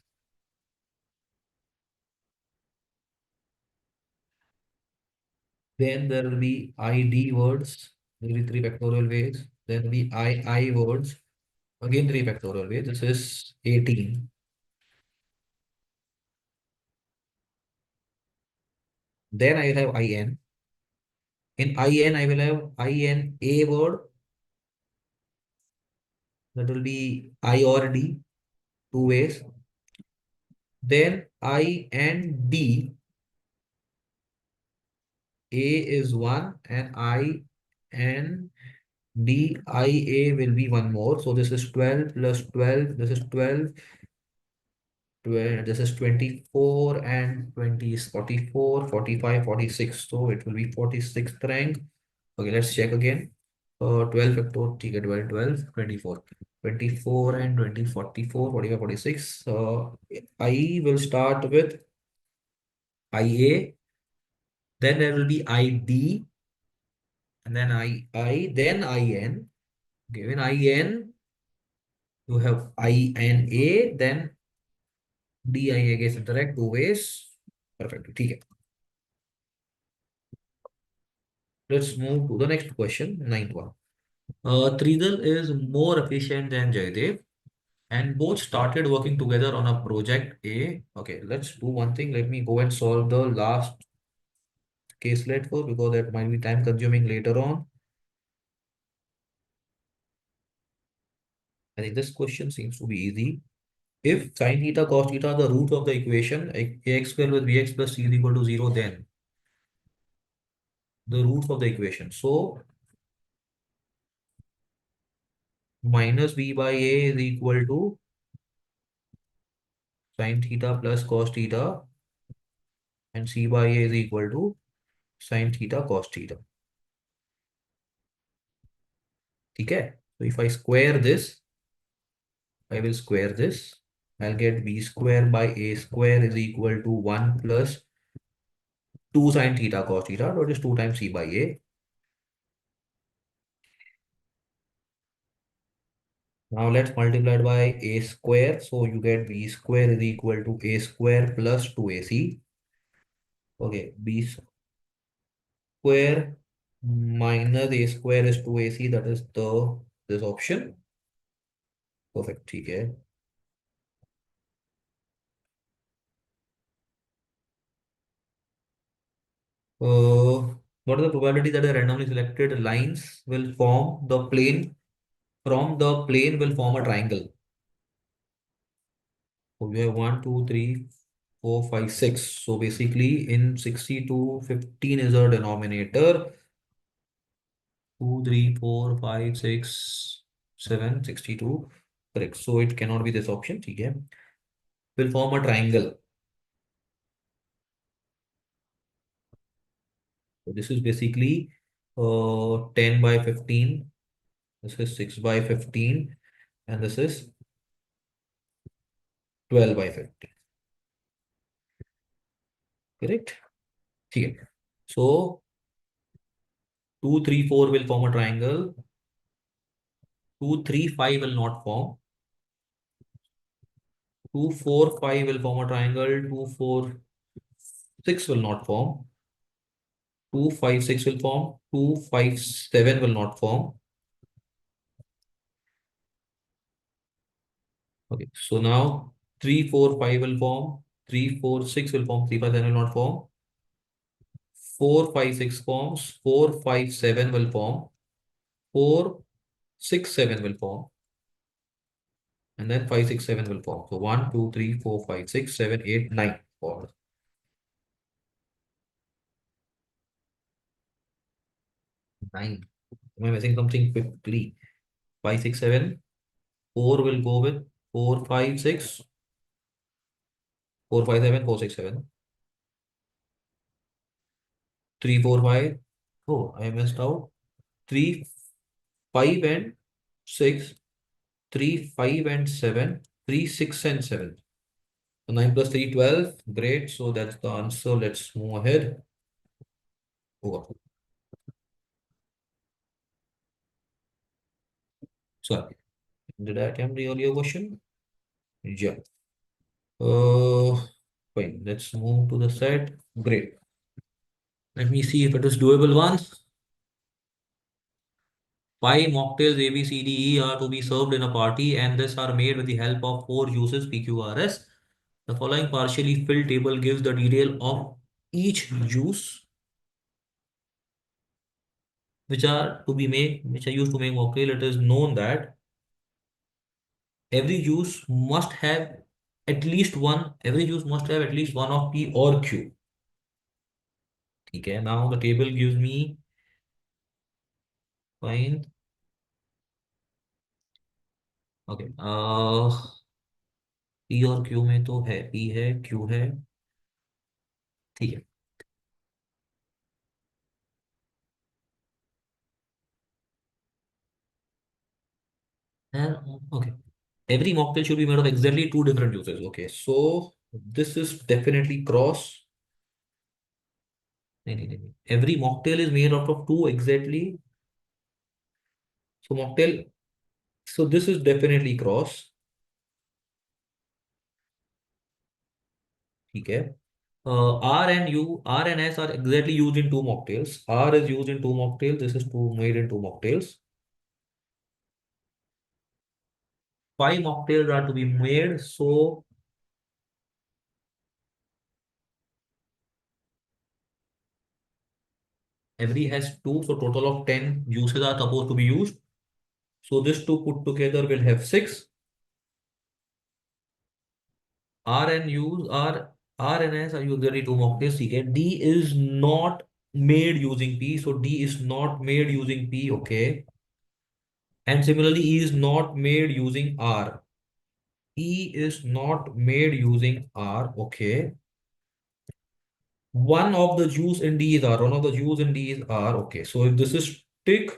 Speaker 1: Then there will be ID words. There will be 3 factorial base. Then will be II words. Again 3 factorial base. This is 18. Then I will have IN. In IN, I will have INA word. That will be I or D, 2 ways. Then I and D, A is 1, and I and D, IA will be one more. So this is 12 plus 12. This is 12. This is 24 and 20 is 44, 45, 46. So it will be 46th rank. Okay, let's check again. 12 factor, ठीक है, 12, 12, 24. 24 and 20, 44, 45, 46. I will start with IA, then there will be ID, and then then IN. Okay, when IN, you have INA, then DIA gets interact two ways. Perfect. ठीक है. Let's move to the next question, ninth one. Tridal is more efficient than Jaydev, and both started working together on a project A. Okay, let's do one thing. Let me go and solve the last caselet for, because that might be time consuming later on. I think this question seems to be easy. If sin theta cos theta are the roots of the equation, ax square with bx plus c is equal to 0, then the roots of the equation. So minus b by a is equal to sin theta plus cos theta, and c by a is equal to sin theta cos theta. Okay, so if I square this, I will square this. I'll get b square by a square is equal to 1 plus 2 sin theta cos theta, that is 2 times c by a. Now let's multiply it by a square. So you get b square is equal to a square plus 2ac. Okay, b square minus a square is 2ac. That is this option. Perfect. ठीक है. What is the probability that the randomly selected lines will form the plane from the plane will form a triangle? So we have 1, 2, 3, 4, 5, 6. So basically in 62, 15 is our denominator. 2, 3, 4, 5, 6, 7, 62. Correct. So it cannot be this option. Okay. Will form a triangle. So this is basically 10 by 15. This is 6 by 15. And this is 12 by 15. Correct. Okay. So 2, 3, 4 will form a triangle. 2, 3, 5 will not form. 2, 4, 5 will form a triangle. 2, 4, 6 will not form. 2, 5, 6 will form. 2, 5, 7 will not form. Okay, so now 3, 4, 5 will form. 3, 4, 6 will form. 3, 5, 7 will not form. 4, 5, 6 forms. 4, 5, 7 will form. 4, 6, 7 will form. And then 5, 6, 7 will form. So 1, 2, 3, 4, 5, 6, 7, 8, 9 form. 9. Am I missing something quickly? 5, 6, 7. 4 will go with 4, 5, 6. 4, 5, 7, 4, 6, 7. 3, 4, 5. Oh, I missed out. 3, 5 and 6. 3, 5 and 7. 3, 6 and 7. So 9 plus 3, 12. Great. So that's the answer. Let's move ahead. Over. Sorry. Did I attempt the earlier question? Yeah. Uh, Fine. Let's move to the set. Great. Let me see if it is doable ones. 5 mocktails A, B, C, D, E are to be served in a party, and these are made with the help of 4 juices PQRS. The following partially filled table gives the detail of each juice which are used to make mocktail. It is known that every juice must have at least one of P or Q. Okay, now the table gives me fine. Okay. P और Q में तो है, P है, Q है। ठीक है। And okay, every mocktail should be made of exactly two different juices. Okay, so this is definitely cross. नहीं, every mocktail is made out of two exactly. So mocktail, so this is definitely cross. ठीक है। R and S are exactly used in two mocktails. R is used in two mocktails. This is two made in two mocktails. Five mocktails are to be made. So every has two. So total of 10 juices are supposed to be used. So this two put together will have six. R and S are usually two mocktails. ठीक है। D is not made using P. So D is not made using P. Okay. And similarly, E is not made using R. E is not made using R. Okay. One of the Jews in D is R. One of the Jews in D is R. Okay. So if this is tick,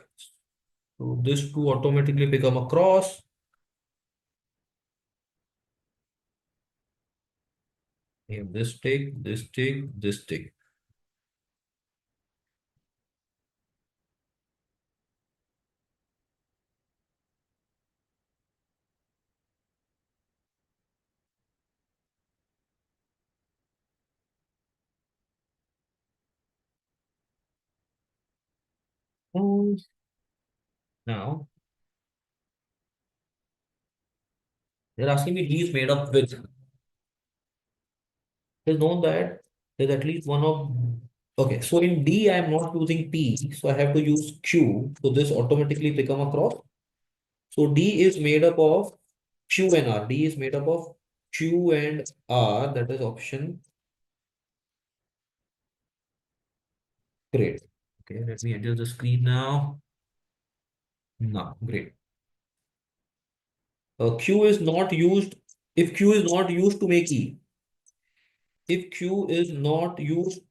Speaker 1: so this two automatically become a cross. If this tick, this tick, this tick. Hmm. Now they're asking me D is made up with. There's known that there's at least one of. Okay, so in D I am not using P, so I have to use Q. So this automatically become a cross. So D is made up of Q and R. D is made up of Q and R. That is option. Great. Okay, let me adjust the screen now. Now, great. Q is not used. If Q is not used to make E, if Q is not used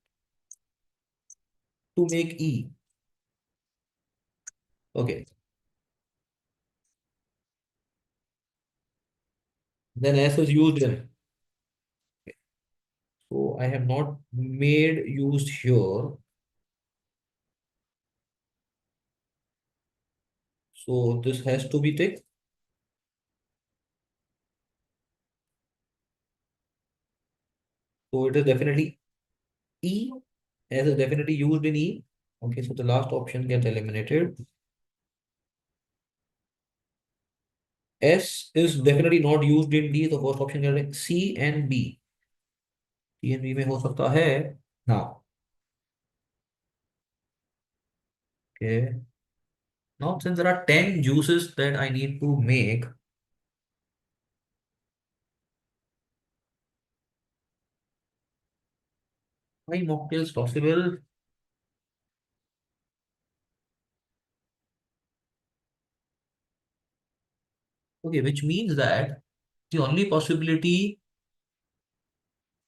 Speaker 1: to make E, okay, then S is used in. So I have not made used here. So this has to be tick. So it is definitely E. S is definitely used in E. Okay, so the last option gets eliminated. S is definitely not used in D. The first option gets C and B. C and B में हो सकता है. Now, okay. Now since there are 10 juices that I need to make, my mocktails possible. Okay, which means that the only possibility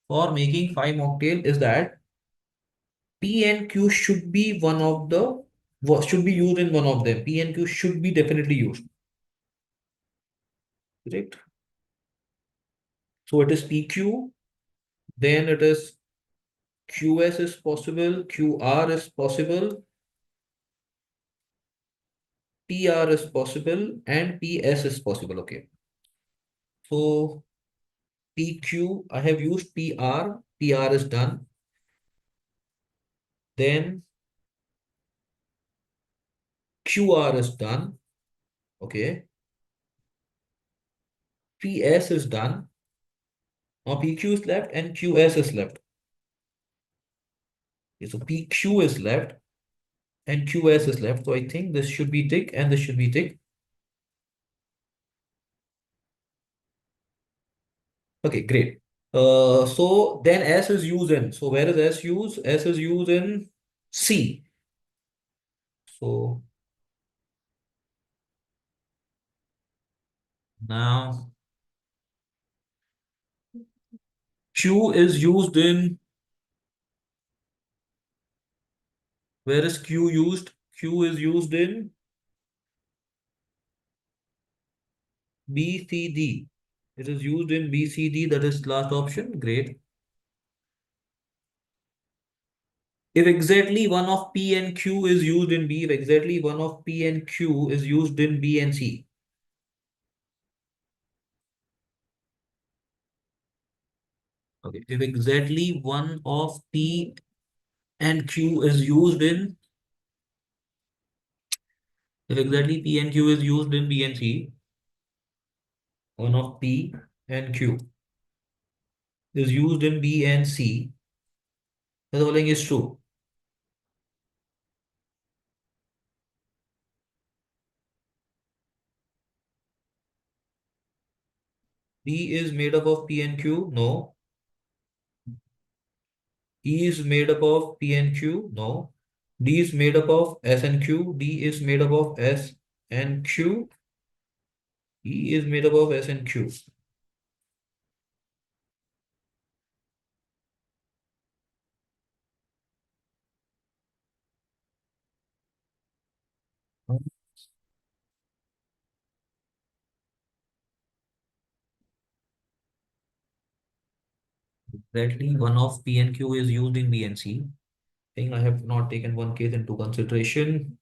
Speaker 1: for making five mocktail is that P and Q should be one of the should be used in one of them. P and Q should be definitely used. Correct. So it is PQ. Then it is QS is possible. QR is possible. PR is possible, and PS is possible. Okay. So PQ, I have used PR. PR is done. Then QR is done. Okay. PS is done. Now PQ is left and QS is left. Okay, so PQ is left and QS is left. So I think this should be tick and this should be tick. Okay, great. So then S is used in. So where is S used? S is used in C. So now Q is used in, where is Q used? Q is used in B, C, D. It is used in B, C, D. That is last option. Great. If exactly one of P and Q is used in B, if exactly one of P and Q is used in B and C. Okay. If exactly one of P and Q is used in, if exactly P and Q is used in B and C, one of P and Q is used in B and C, the following is true. D is made up of P and Q? No. E is made up of P and Q? No. D is made up of S and Q? D is made up of S and Q? E is made up of S and Q. Exactly, one of P and Q is used in B and C. I think I have not taken one case into consideration.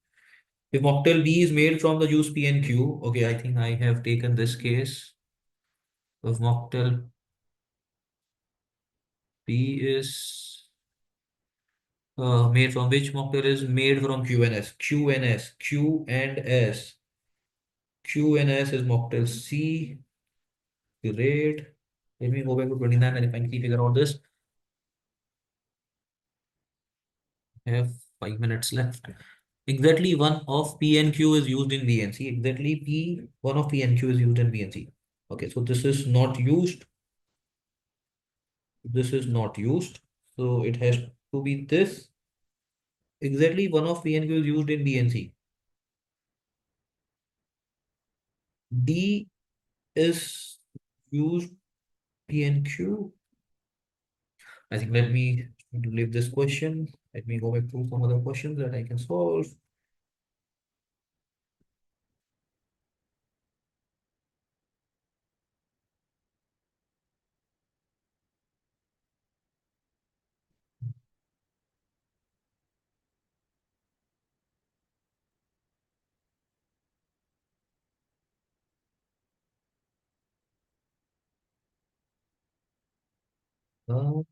Speaker 1: If mocktail B is made from the juice P and Q, okay, I think I have taken this case. If mocktail B is made from, which mocktail is made from Q and S? Q and S. Q and S. Q and S is mocktail C. Great. Let me go back to 29 and finally figure out this. I have 5 minutes left. Exactly one of P and Q is used in VNC. Exactly one of P and Q is used in VNC. Okay, so this is not used. This is not used. So it has to be this. Exactly one of P and Q is used in BNC. D is used P and Q. I think let me leave this question. Let me go back to some other questions that I can solve. Uh,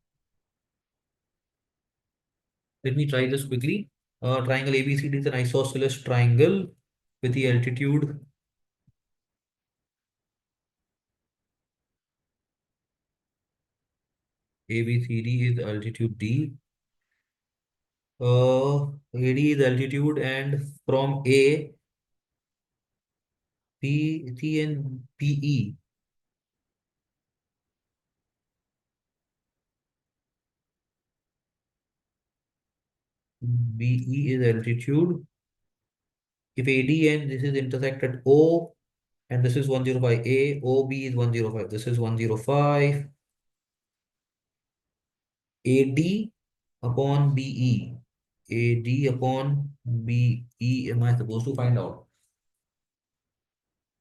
Speaker 1: Let me try this quickly. Triangle ABCD is an isosceles triangle with the altitude ABCD is altitude D. AD is altitude, and from A, P, C and PE. BE is altitude. If AD and this is intersect at O, and this is 105, OB is 105. This is 105. AD upon BE. AD upon BE. Am I supposed to find out?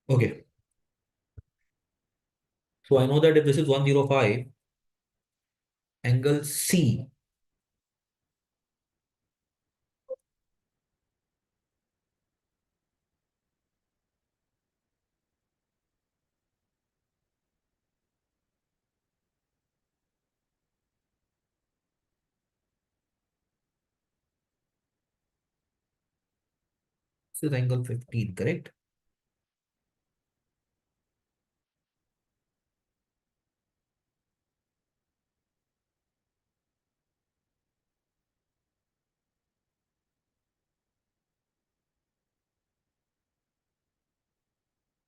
Speaker 1: Okay. So I know that if this is 105, angle C is angle 15, correct?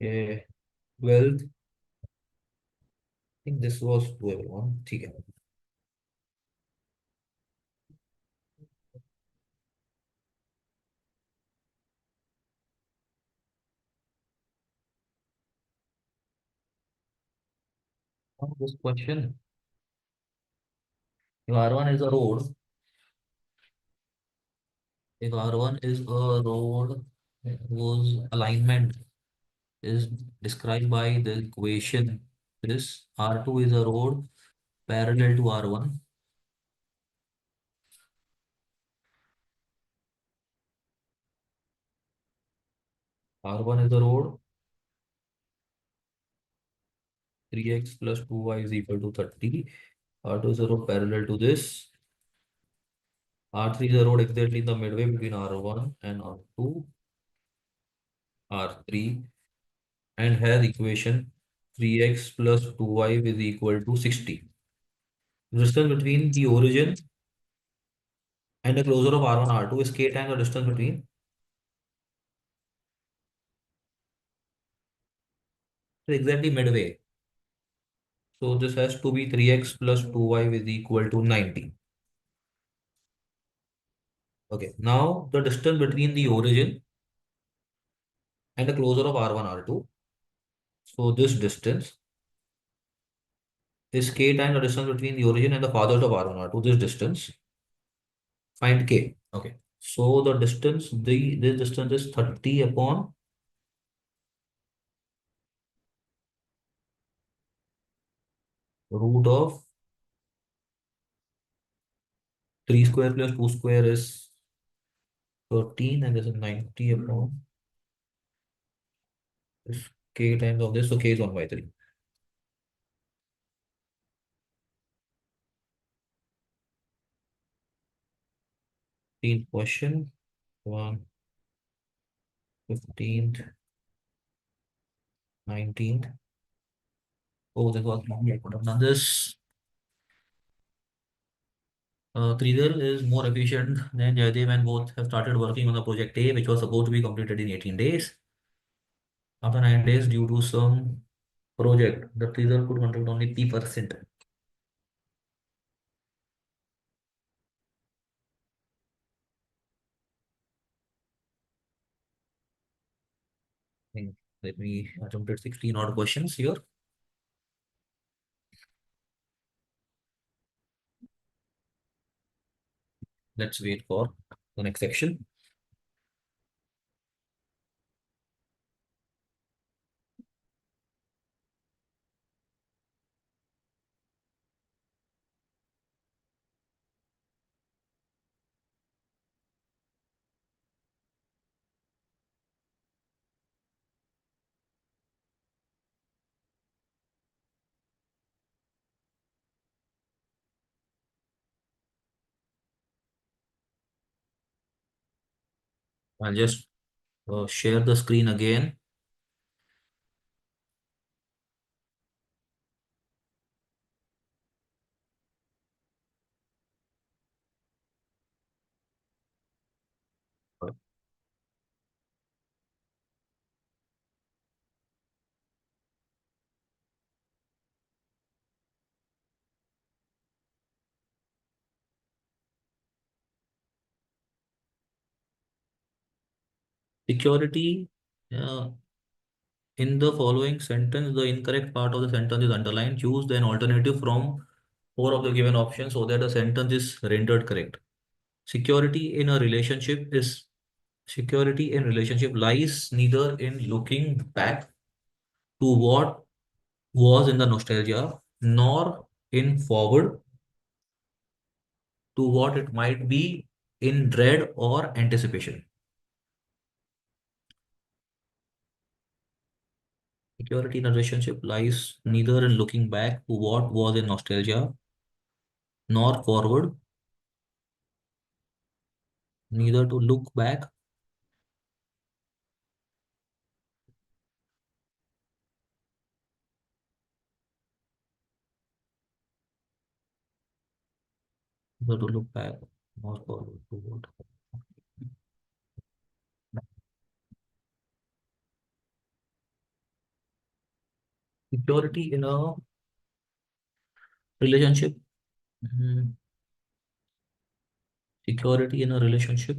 Speaker 1: Okay. 12. I think this was doable one. Okay. This question. If R1 is a road, if R1 is a road whose alignment is described by the equation, this R2 is a road parallel to R1. R1 is a road 3x plus 2y is equal to 30. R2 is a road parallel to this. R3 is a road exactly in the midway between R1 and R2, R3, and has equation 3x plus 2y is equal to 60. Distance between the origin and the closure of R1 R2 is k times the distance between exactly midway. So this has to be 3x plus 2y is equal to 90. Okay, now the distance between the origin and the closure of R1 R2. So this distance is k times the distance between the origin and the fathers of R1 R2. This distance, find k. Okay. So the distance, this distance is 30 upon root of 3 square plus 2 square is 13, and this is 90 upon this k times of this. So k is 1 by 3. 15th question, 1, 15th, 19th. Oh, this was long. I could have done this. Tridhar is more efficient than Jaidev, and both have started working on the project A, which was supposed to be completed in 18 days. After 9 days, due to some project, the Tridhar could contribute only P%. think- Let me attempt at 16 odd questions here. Let's wait for the next section. I'll just share the screen again. Security. uh, in the following sentence, the incorrect part of the sentence is underlined. Choose an alternative from four of the given options so that the sentence is rendered correct. Security in a relationship is security in relationship lies neither in looking back to what was in the nostalgia nor in forward to what it might be in dread or anticipation. Security in a relationship lies neither in looking back to what was in nostalgia nor forward, neither to look back, neither to look back nor forward to what. Security in a relationship, mhm, security in a relationship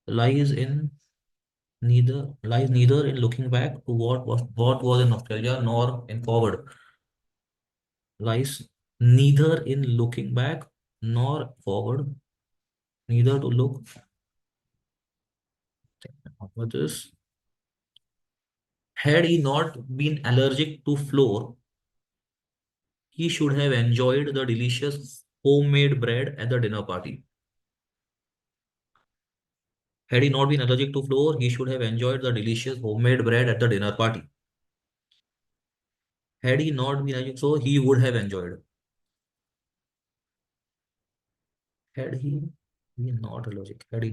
Speaker 1: lies in neither in looking back to what was in nostalgia nor in forward lies. neither in looking back nor forward, neither to look. What is? Had he not been allergic to flour, he should have enjoyed the delicious homemade bread at the dinner party. Had he not been allergic to flour, he should have enjoyed the delicious homemade bread at the dinner party. Had he not been allergic, so he would have enjoyed. Had he been not allergic, had he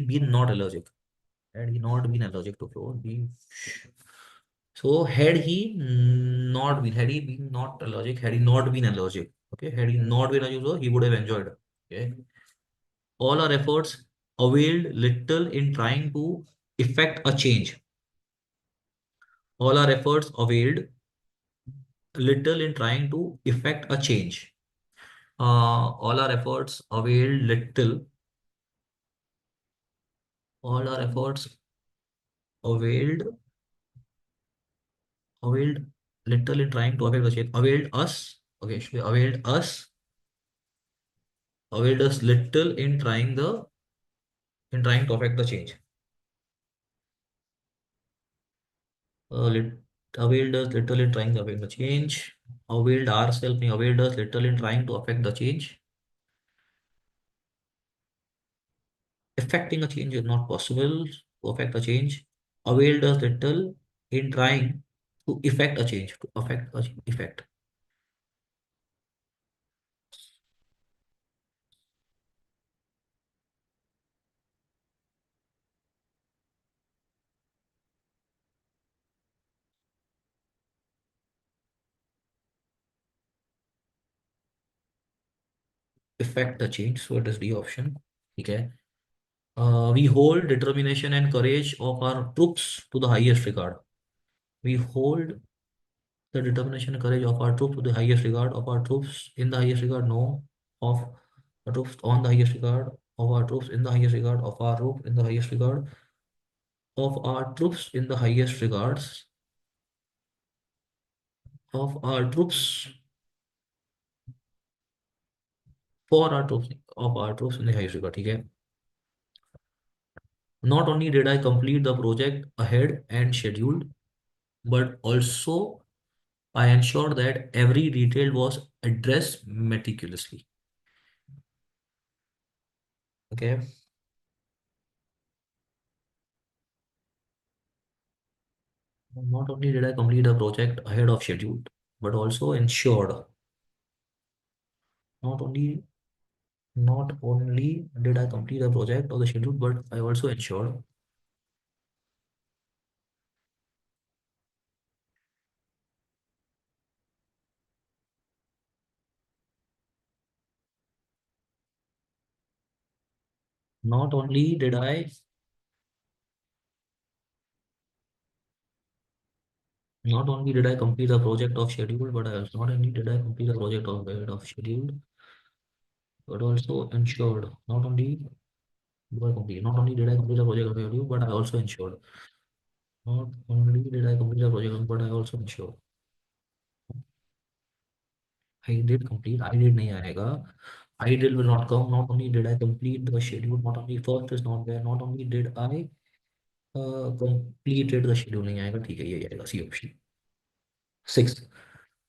Speaker 1: been not allergic, had he not been allergic to flour, so had he been not allergic, had he not been allergic, okay, had he not been allergic, so he would have enjoyed. Okay, all our efforts availed little in trying to effect a change. All our efforts availed little in trying to effect a change. All our efforts availed little. All our efforts availed availed little in trying to affect the change. Availed us. Okay, should be availed us little in trying to affect the change. Lit, availed us little in trying to affect the change. Availed ourselves, availed us little in trying to affect the change. Effecting a change is not possible to affect a change. Availed us little in trying to effect a change, to affect a effect. Effect a change. So it is the option. Okay. We hold determination and courage of our troops to the highest regard. We hold the determination and courage of our troops to the highest regard, of our troops in the highest regard, no, of our troops on the highest regard, of our troops in the highest regard, of our troops in the highest regard, of our troops in the highest regards, of our troops for our troops, of our troops in the highest regard. Okay. Not only did I complete the project ahead and scheduled, but also I ensured that every detail was addressed meticulously. Okay. Not only did I complete the project ahead of schedule, but also ensured, not only not only did I complete the project or the schedule, but I also ensured, not only did I not only did I complete the project of schedule, but I also not only did I complete the project of ahead of schedule, but also ensured, not only do I complete, not only did I complete the project of schedule, but I also ensured. Not only did I complete the project, but I also ensured. I did complete. I did नहीं आएगा. I did will not come. Not only did I complete the schedule, not only first is not there. Not only did I completed the schedule नहीं आएगा. ठीक है ये आएगा. C option. Sixth.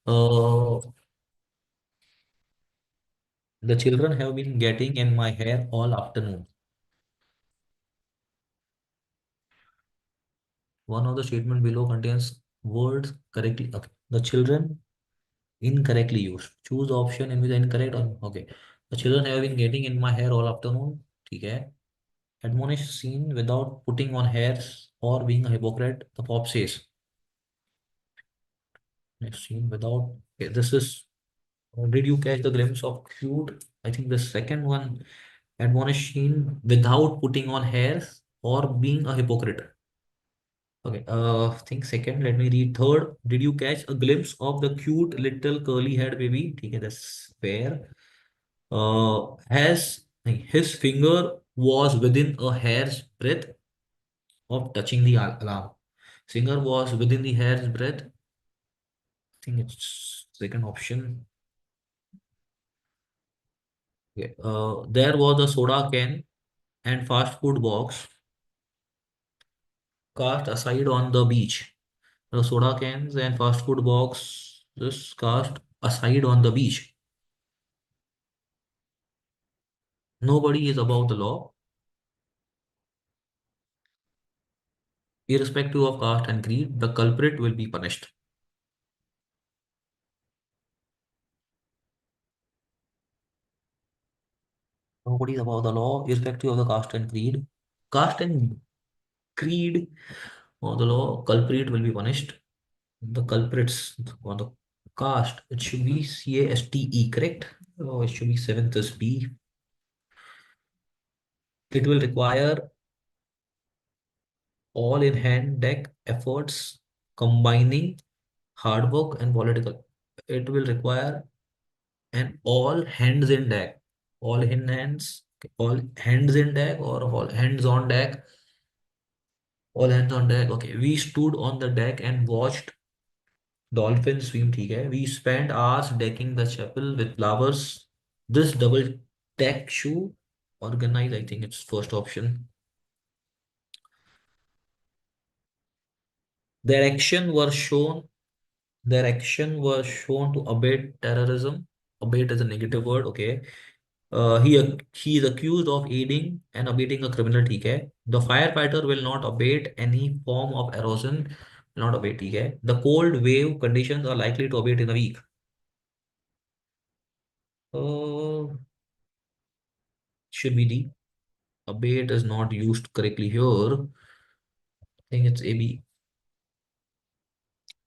Speaker 1: Uh, the children have been getting in my hair all afternoon. One of the statement below contains words correctly. Okay. The children incorrectly used. Choose the option in which the incorrect or okay. The children have been getting in my hair all afternoon. ठीक है. Admonish seen without putting on hairs or being a hypocrite, the pop says. Next scene without. Okay, this is. Did you catch the glimpse of cute? I think the second one, admonish seen without putting on hairs or being a hypocrite. Okay, I think second. Let me read third. Did you catch a glimpse of the cute little curly haired baby? Okay, that's fair. Has his finger was within a hair's breadth of touching the alarm. Singer was within the hair's breadth. I think it's second option. Okay. There was a soda can and fast food box cast aside on the beach. The soda cans and fast food box just cast aside on the beach. Nobody is above the law, irrespective of caste and creed. The culprit will be punished. Nobody is above the law, irrespective of the caste and creed. Caste and creed or the law, culprit will be punished. The culprits or the caste, it should be CASTE, correct? Oh, it should be seventh is B. It will require all in hand deck efforts combining hard work and political. It will require an all hands in deck, all in hands, all hands in deck or all hands on deck, all hands on deck. Okay, we stood on the deck and watched dolphins swim. ठीक है. We spent hours decking the chapel with flowers. This double deck shoe organized. I think it's first option. Their action was shown Their action was shown to abet terrorism. Abet is a negative word. Okay. He is accused of aiding and abetting a criminal. ठीक है. The firefighter will not abate any form of erosion. Will not abate. ठीक है. The cold wave conditions are likely to abate in a week. Uh, should be D. Abate is not used correctly here. I think it's AB.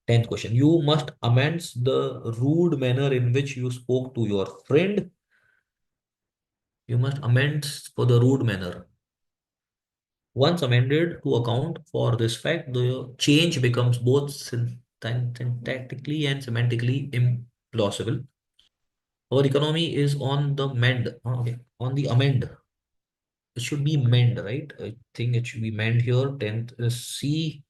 Speaker 1: 10th question. You must amend the rude manner in which you spoke to your friend. You must amend for the rude manner. Once amended to account for this fact, the change becomes both syntactically and semantically implausible. Our economy is on the mend. Okay. On the amend. It should be mend, right? I think it should be mend here. 10th is C.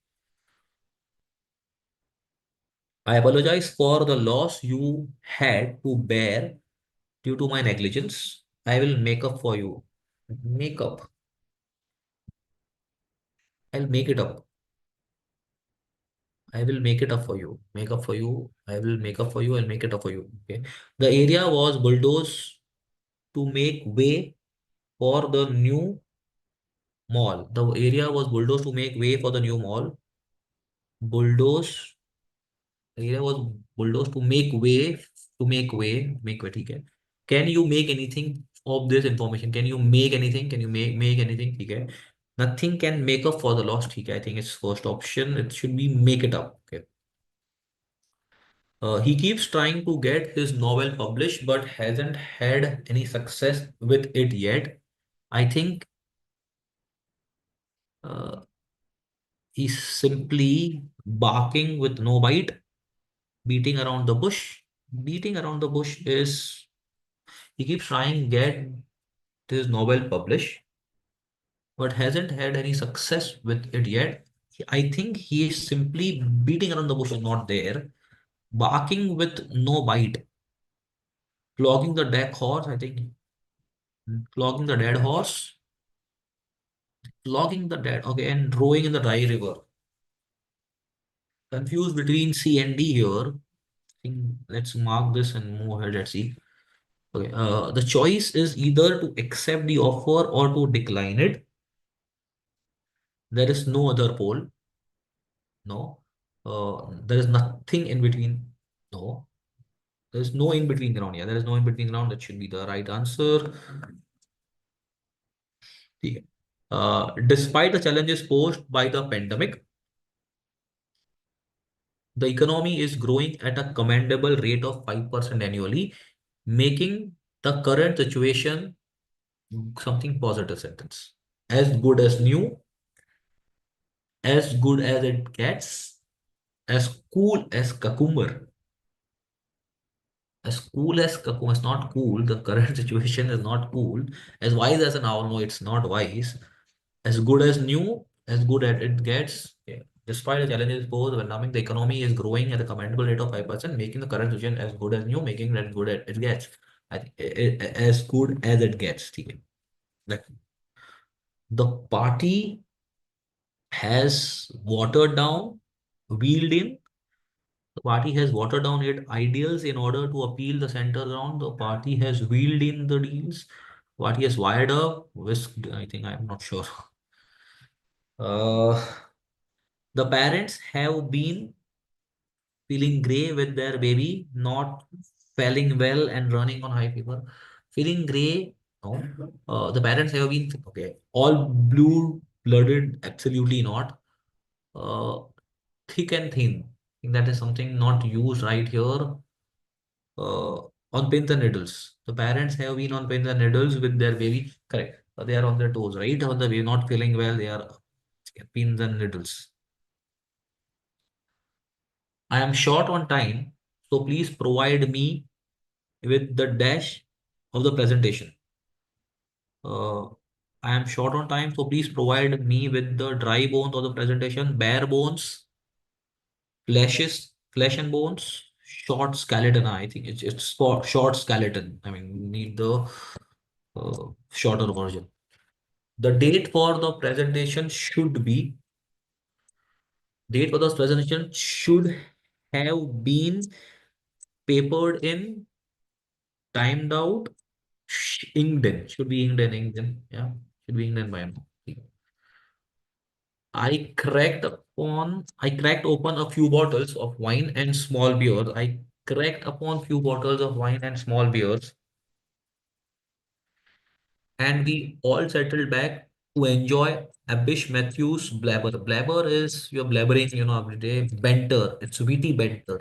Speaker 1: I apologize for the loss you had to bear due to my negligence. I will make up for you. Make up. I'll make it up. I will make it up for you. Make up for you. I will make up for you. I'll make it up for you. Okay. The area was bulldozed to make way for the new mall. The area was bulldozed to make way for the new mall. Bulldoze. The area was bulldozed to make way. ठीक है. Can you make anything of this information? Can you make anything? Can you make anything? ठीक है. Nothing can make up for the loss. ठीक है. I think it's first option. It should be make it up. Okay. He keeps trying to get his novel published, but hasn't had any success with it yet. I think uh, he's simply barking with no bite, beating around the bush. Beating around the bush is he keeps trying get his novel published, but hasn't had any success with it yet. I think he is simply beating around the bush is not there. Barking with no bite, flogging the dead horse. I think flogging the dead horse. Logging the dead, okay, and rowing in the dry river. Confused between C and D here. I think let's mark this and move ahead. Let's see. Okay, the choice is either to accept the offer or to decline it. There is no other pole. No. There is nothing in between. No. There is no in between ground. Yeah, there is no in between ground. That should be the right answer. Okay. Despite the challenges posed by the pandemic, the economy is growing at a commendable rate of 5% annually, making the current situation something positive sentence. As good as new, as good as it gets, as cool as cucumber. As cool as cucumber. It's not cool. The current situation is not cool. As wise as an owl, no, it's not wise. As good as new, as good as it gets. Yeah. Despite the challenges posed, the economy is growing at a commendable rate of 5%, making the current situation as good as new, making it as good as it gets. I think as good as it gets. ठीक है. Like the party has watered down, wheeled in. The party has watered down its ideals in order to appeal the center ground. The party has wheeled in the deals. Party has wired up, whisked. I think I'm not sure. Uh, the parents have been feeling grey with their baby, not falling well and running on high fever. Feeling grey, no. The parents have been okay. All blue blooded, absolutely not. Uh, Thick and thin. I think that is something not used right here. On pins and needles. The parents have been on pins and needles with their baby. Correct. They are on their toes, right? On the way, not feeling well. They are pins and needles. I am short on time, so please provide me with the dash of the presentation. Uh, I am short on time, so please provide me with the dry bones of the presentation, bare bones, flesh and bones, short skeleton. I think it's for short skeleton. I mean, we need the shorter version. The date for the presentation should have been papered in, timed out, inked in. Should be inked in. Yeah, should be inked in by now. I cracked open a few bottles of wine and small beers. I cracked upon few bottles of wine and small beers, and we all settled back to enjoy Abish Matthews' blabber. Blabber is you're blabbering, every day. Banter. It's witty banter.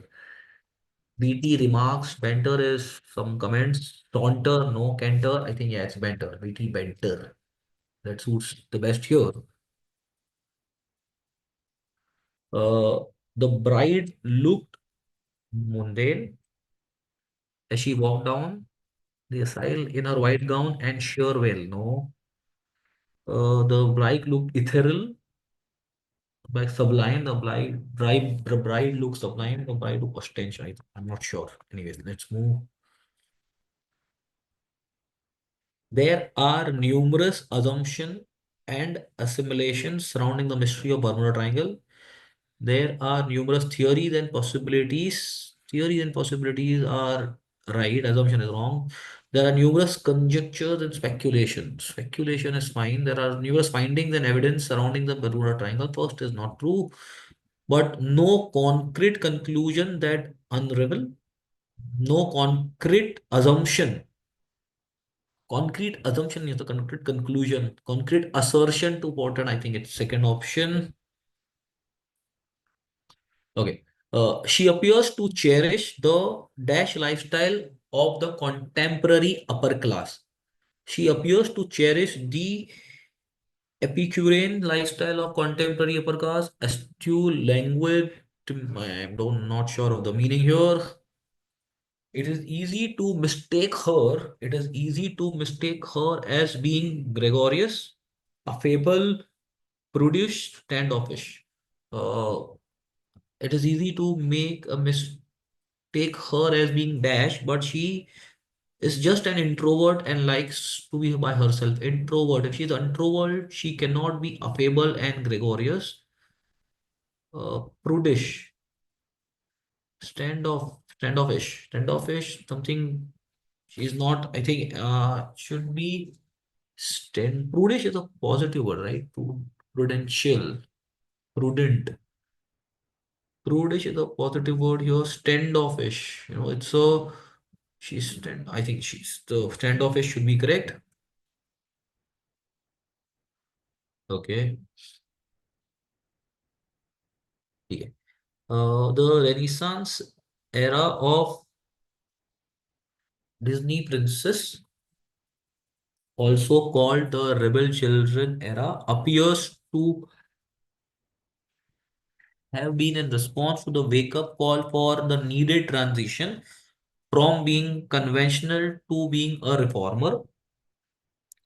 Speaker 1: BT remarks. Banter is some comments. Taunter, no canter. I think yeah, it's banter. BT banter. That suits the best here. Uh, the bride looked mundane as she walked down the aisle in her white gown and sure well, no. The bride looked ethereal, by sublime. The bride looks sublime. The bride looked ostentatious. I'm not sure. Anyways, let's move. There are numerous assumptions and assimilations surrounding the mystery of Bermuda Triangle. There are numerous theories and possibilities. Theories and possibilities are right, assumption is wrong. There are numerous conjectures and speculations. Speculation is fine. There are numerous findings and evidence surrounding the Bermuda Triangle. First is not true, but no concrete conclusion that unravel, no concrete assumption is the concrete conclusion, concrete assertion to important. I think it's second option. Okay. She appears to cherish the dash lifestyle of the contemporary upper class. She appears to cherish the Epicurean lifestyle of contemporary upper class, astute language. I'm not sure of the meaning here. It is easy to mistake her. It is easy to mistake her as being gregarious, affable, prudish, standoffish. Uh, it is easy to make a mistake her as being dash, but she is just an introvert and likes to be by herself. Introvert. If she's introvert, she cannot be affable and gregarious. Prudish, standoffish. Something she's not. I think should be prudish is a positive word, right? Prudential, prudent. Prudish is a positive word here. Standoffish. It's a I think she's the standoffish should be correct. Okay. Okay. The Renaissance era of Disney princess, also called the Rebel Children era, appears to have been in response to the wake-up call for the needed transition from being conventional to being a reformer.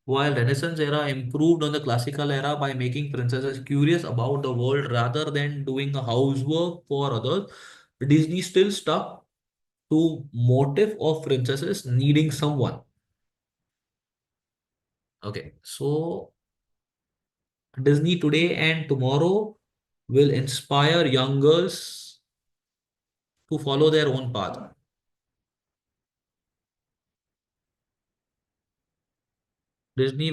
Speaker 1: While Renaissance era improved on the classical era by making princesses curious about the world rather than doing a housework for others, Disney still stuck. to motive of princesses needing someone. Okay, so Disney today and tomorrow will inspire young girls to follow their own path. Disney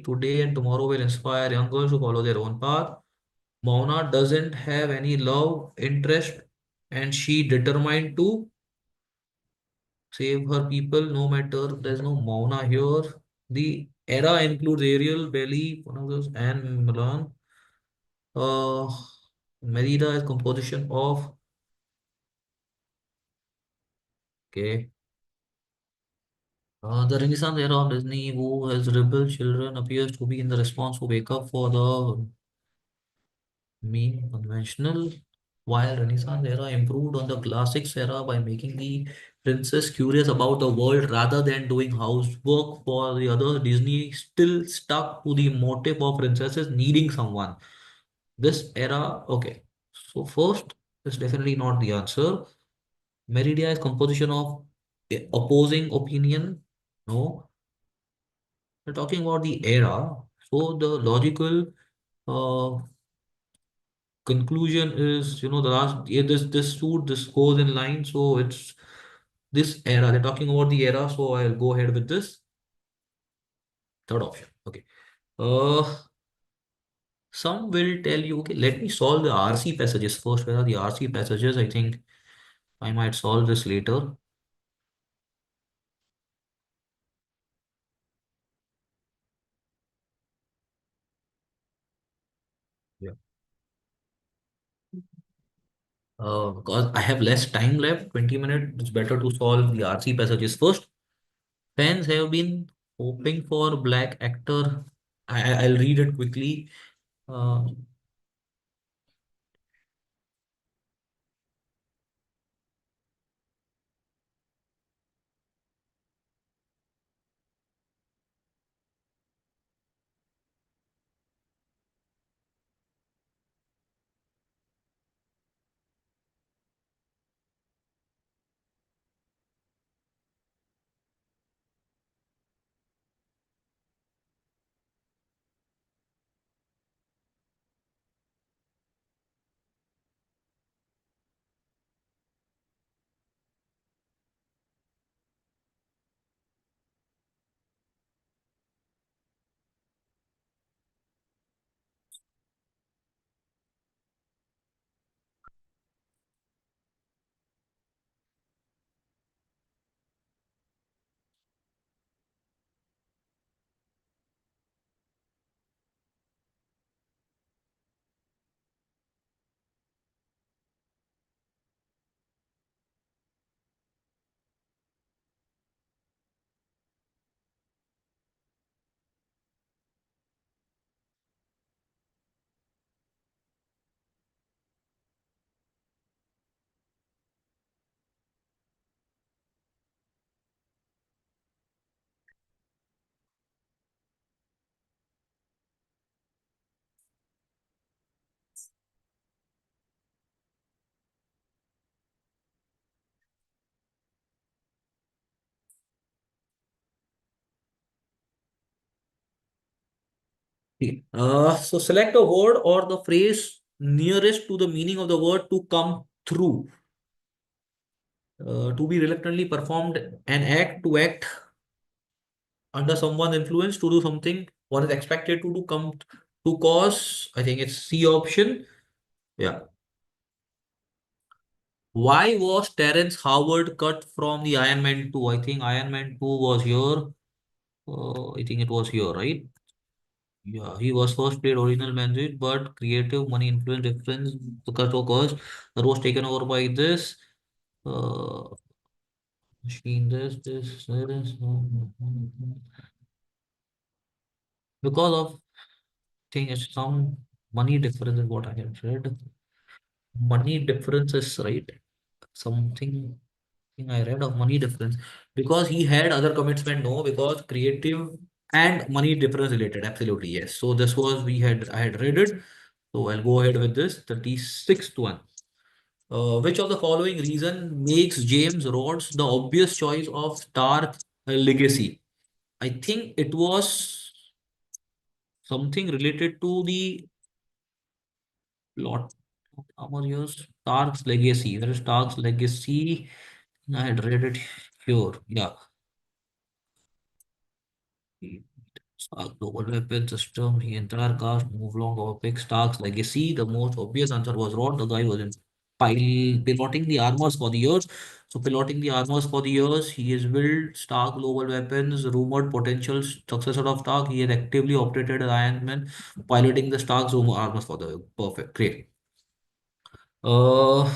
Speaker 1: today and tomorrow will inspire young girls to follow their own path. Mona doesn't have any love interest and she determined to save her people no matter. There's no Mona here. The era includes Ariel, Belly, one of those, and Milan. Uh, Merida is composition of, okay. The Renaissance era of Disney, who has rebel children, appears to be in the response to wake up for the mean conventional, while Renaissance era improved on the classics era by making the princess curious about the world rather than doing housework for the others. Disney still stuck to the motive of princesses needing someone. This era, okay. So first is definitely not the answer. Meridia is composition of opposing opinion. No, we're talking about the era. So the logical uh, conclusion is, the last, yeah, this suit, this goes in line. So it's this era. They're talking about the era. So I'll go ahead with this third option. Okay. Uh, some will tell you, okay, let me solve the RC passages first. Where are the RC passages? I think I might solve this later. Yeah. Because I have less time left, 20 minutes, it's better to solve the RC passages first. Fans have been hoping for black actor. I'll read it quickly. Uh, so select a word or the phrase nearest to the meaning of the word to come through. To be reluctantly performed an act, to act under someone's influence, to do something one is expected to do, come to cause. I think it's C option. Yeah. Why was Terrence Howard cut from the Iron Man 2? I think Iron Man 2 was here. I think it was here, right? Yeah, he was first played original mandate, but creative money influence difference the cut occurs. That was taken over by this uh, machine. This. Because of thing is some money difference is what I have read. Money difference is right. Something thing I read of money difference because he had other commitment. No, because creative and money difference related. Absolutely yes. So this was we had I had read it. So I'll go ahead with this 36th one. Which of the following reason makes James Rhodes the obvious choice of star legacy? I think it was something related to the plot of our years. Stark's legacy. Where is Stark's legacy? I had read it here. Yeah. Stark global weapon system. The entire cast move along our pick. Stark's legacy. The most obvious answer was Rod. The guy was in piloting the armors for the years. So piloting the armors for the years, he has built Stark global weapons, rumored potential successor of Stark. He had actively operated as Iron Man, piloting the Stark's armors for the perfect. Great. Uh,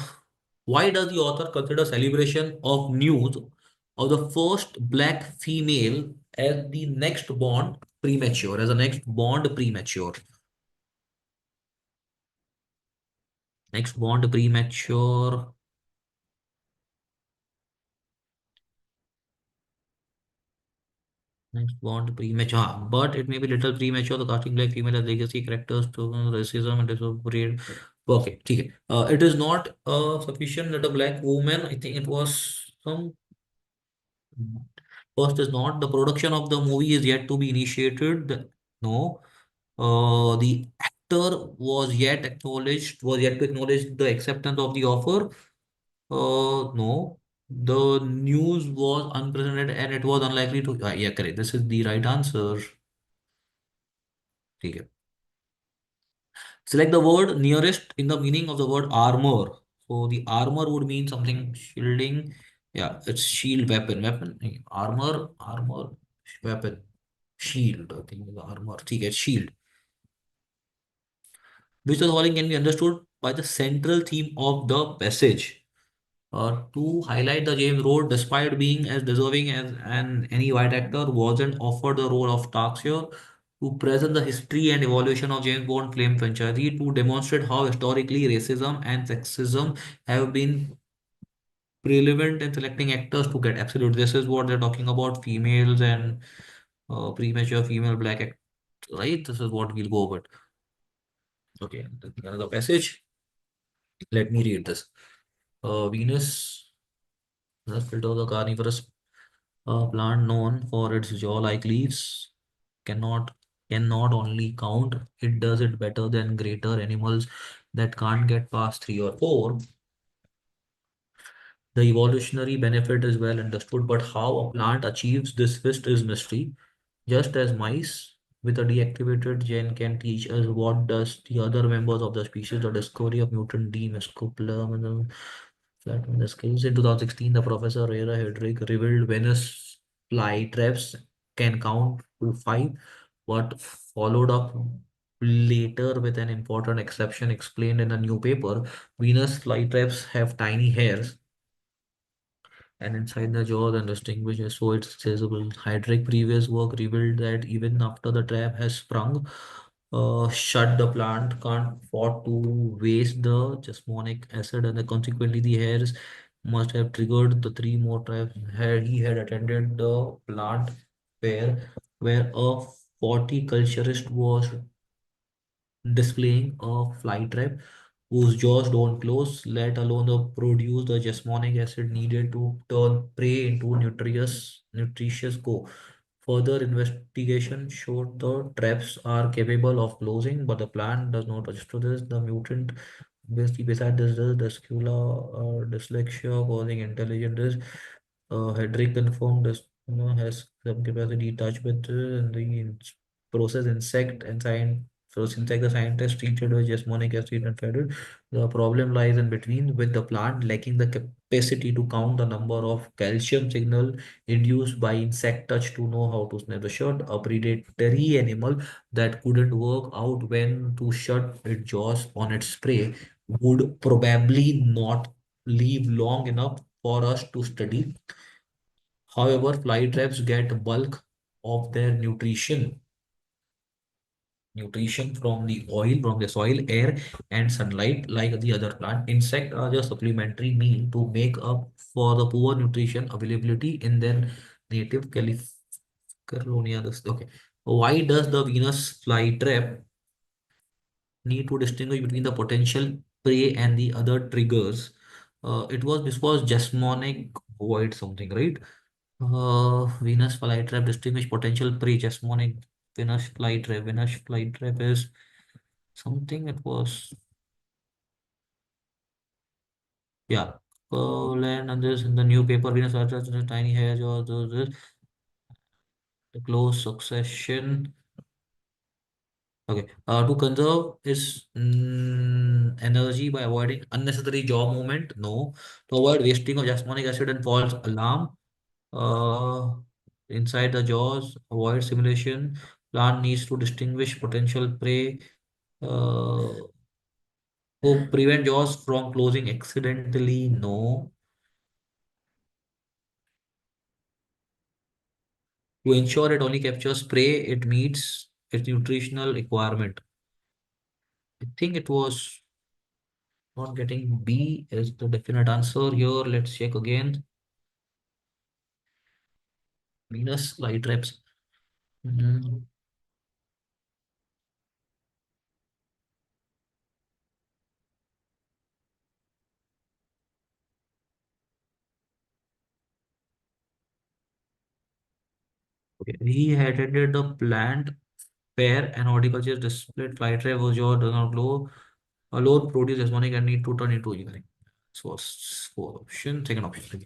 Speaker 1: why does the author consider celebration of news of the first black female as the next Bond premature, as the next Bond premature? Next Bond premature, next Bond premature. But it may be little premature. The casting black female as legacy characters to racism and disappropriate. Okay, okay. It is not sufficient that a black woman. I think it was some. First is not the production of the movie is yet to be initiated. No, the actor was yet to acknowledge the acceptance of the offer. No, the news was unprecedented and it was unlikely to. Yeah, correct. This is the right answer. Okay. Select the word nearest in the meaning of the word armor. So the armor would mean something shielding. Yeah, it's shield weapon. Weapon. Armor, weapon. Shield. I think the armor. Okay, shield. Which of the following can be understood by the central theme of the passage? To highlight the James Road, despite being as deserving as any white actor, wasn't offered the role of Tarsier. To present the history and evolution of James Bond film franchise, to demonstrate how historically racism and sexism have been relevant in selecting actors to get absolute. This is what they're talking about, females and premature female black act, right? This is what we'll go over. Okay, another passage. Let me read this. Venus, the filter of the carnivorous plant known for its jaw-like leaves, cannot cannot only count, it does it better than greater animals that can't get past three or four. The evolutionary benefit is well understood, but how a plant achieves this feat is mystery. Just as mice with a deactivated gene can teach us, what does the other members of the species, the discovery of mutant D mescoplam flattened the scales. In 2016, the Professor Rera Hedrick revealed Venus flytraps can count to five, but followed up later with an important exception explained in a new paper. Venus flytraps have tiny hairs and inside the jaws and distinguishes so it's accessible. Hydric previous work revealed that even after the trap has sprung, shut the plant can't afford to waste the jasmonic acid and consequently the hairs must have triggered the three more traps had he had attended the plant fair where a horticulturist was displaying a fly trap whose jaws don't close, let alone the produce the jasmonic acid needed to turn prey into nutritious go. Further investigation showed the traps are capable of closing, but the plant does not register this. The mutant basically beside this is dyslexia causing intelligent risk. Hedrick confirmed this has some capacity to touch with the process insect and science. So since like the scientists treated with jasmonic acid and fed it, the problem lies in between with the plant lacking the capacity to count the number of calcium signal induced by insect touch to know how to snap the shut. A predatory animal that couldn't work out when to shut its jaws on its prey would probably not live long enough for us to study. However, fly traps get bulk of their nutrition from the oil, from the soil, air, and sunlight, like the other plant. Insects are just supplementary meal to make up for the poor nutrition availability in their native California. Okay. Why does the Venus flytrap need to distinguish between the potential prey and the other triggers? This was Jasmonic Void something, right? Venus flytrap distinguish potential prey. Jasmonic Venus flytrap. Venus flytrap is something. It was, yeah. Land and this in the new paper. Venus flytrap is tiny hairs or the close succession. Okay. To conserve is energy by avoiding unnecessary jaw movement. No. To avoid wasting of jasmonic acid and false alarm. Uh, Inside the jaws, avoid simulation. Plant needs to distinguish potential prey. To prevent jaws from closing accidentally. No. To ensure it only captures prey, it meets its nutritional requirement. I think it was not getting B is the definite answer here. Let's check again. Venus flytraps. Mhm. Okay. He attended the plant fair and horticulture displayed flytrap was your does not glow. A load produce harmonic and need to turn into engineering. So fourth option, second option.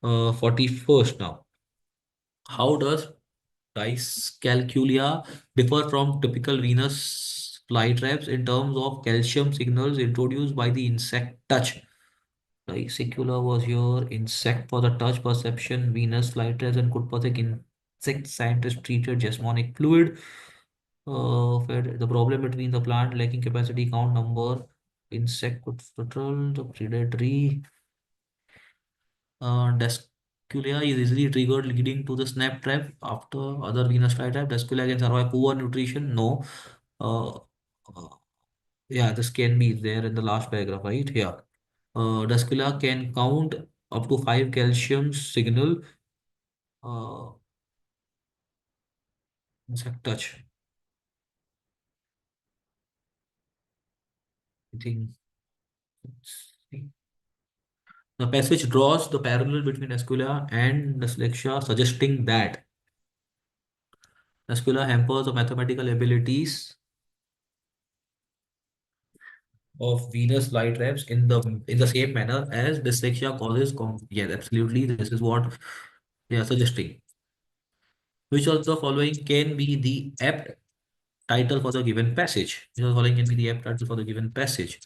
Speaker 1: Okay. 41st now. How does dyscalculia differ from typical Venus flytraps in terms of calcium signals introduced by the insect touch? Dyscalculia was your insect for the touch perception. Venus flytraps and could protect insect scientists treated jasmonic fluid. Fed the problem between the plant lacking capacity count number insect could control the predatory Desculia is easily triggered, leading to the snap trap. After other Venus flytrap, Desculia can survive poor nutrition. No. Uh, uh, yeah, this can be there in the last paragraph, right? Yeah. Desculia can count up to five calcium signal uh, insect touch. I think the passage draws the parallel between Desculia and dyslexia, suggesting that Desculia hampers the mathematical abilities of Venus flytraps in the same manner as dyslexia causes yes, absolutely, this is what they are suggesting. Which of the following can be the apt title for the given passage? Which of the following can be the apt title for the given passage?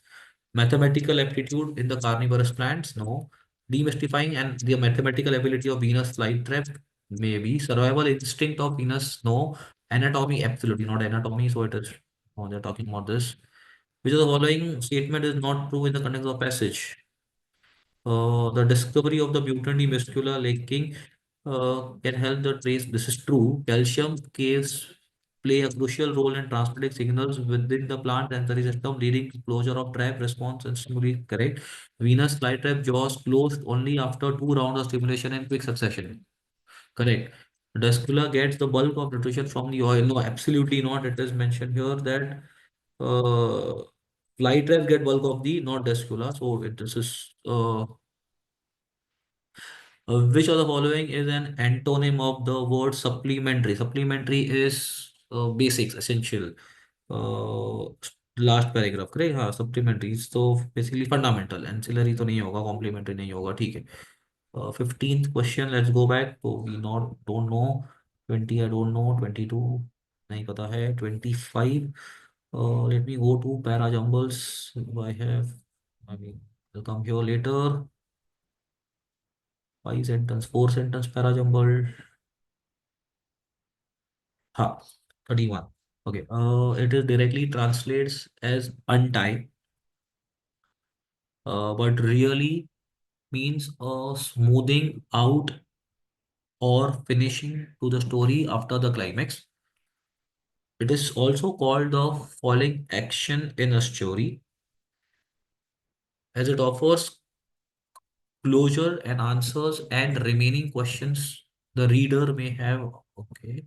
Speaker 1: Mathematical aptitude in the carnivorous plants? No. Demystifying and the mathematical ability of Venus flytrap? Maybe. Survival instinct of Venus? No. Anatomy? Absolutely not anatomy. So it is. Oh, they're talking about this. Which of the following statement is not true in the context of passage? The discovery of the mutant muscular lacking can help the trace. This is true. Calcium caves play a crucial role in transmitting signals within the plant sensory system, leading to closure of trap response and stimuli. Correct. Venus flytrap jaws closed only after two rounds of stimulation in quick succession. Correct. Descula gets the bulk of nutrition from the oil. No, absolutely not. It is mentioned here that uh, flytrap get bulk of the not Descula. So this is which of the following is an antonym of the word supplementary? Supplementary is basics, essential. Uh, Last paragraph, correct? हाँ, supplementary. So basically fundamental. Ancillary तो नहीं होगा, complementary नहीं होगा, ठीक है. 15th question, let's go back. So we not don't know. 20 I don't know. 22 नहीं पता है. 25. Let me go to Parajumbles. I mean, will come here later. Five sentence, four sentence Parajumble. Ha, 31. Okay. It is directly translates as untie, but really means a smoothing out or finishing to the story after the climax. It is also called the falling action in a story, as it offers closure and answers and remaining questions the reader may have. Okay.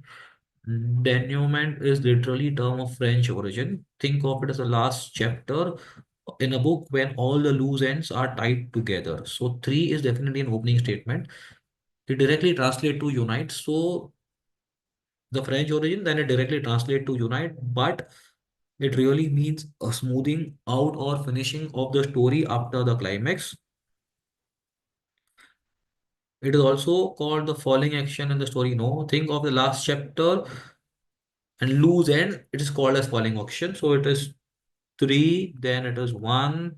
Speaker 1: Denouement is literally term of French origin. Think of it as the last chapter. in a book when all the loose ends are tied together. So three is definitely an opening statement. It directly translates to unite. So the French origin, then it directly translates to unite, but it really means a smoothing out or finishing of the story after the climax. It is also called the falling action in the story. No, think of the last chapter and loose end. It is called as falling action. So it is three, then it is one,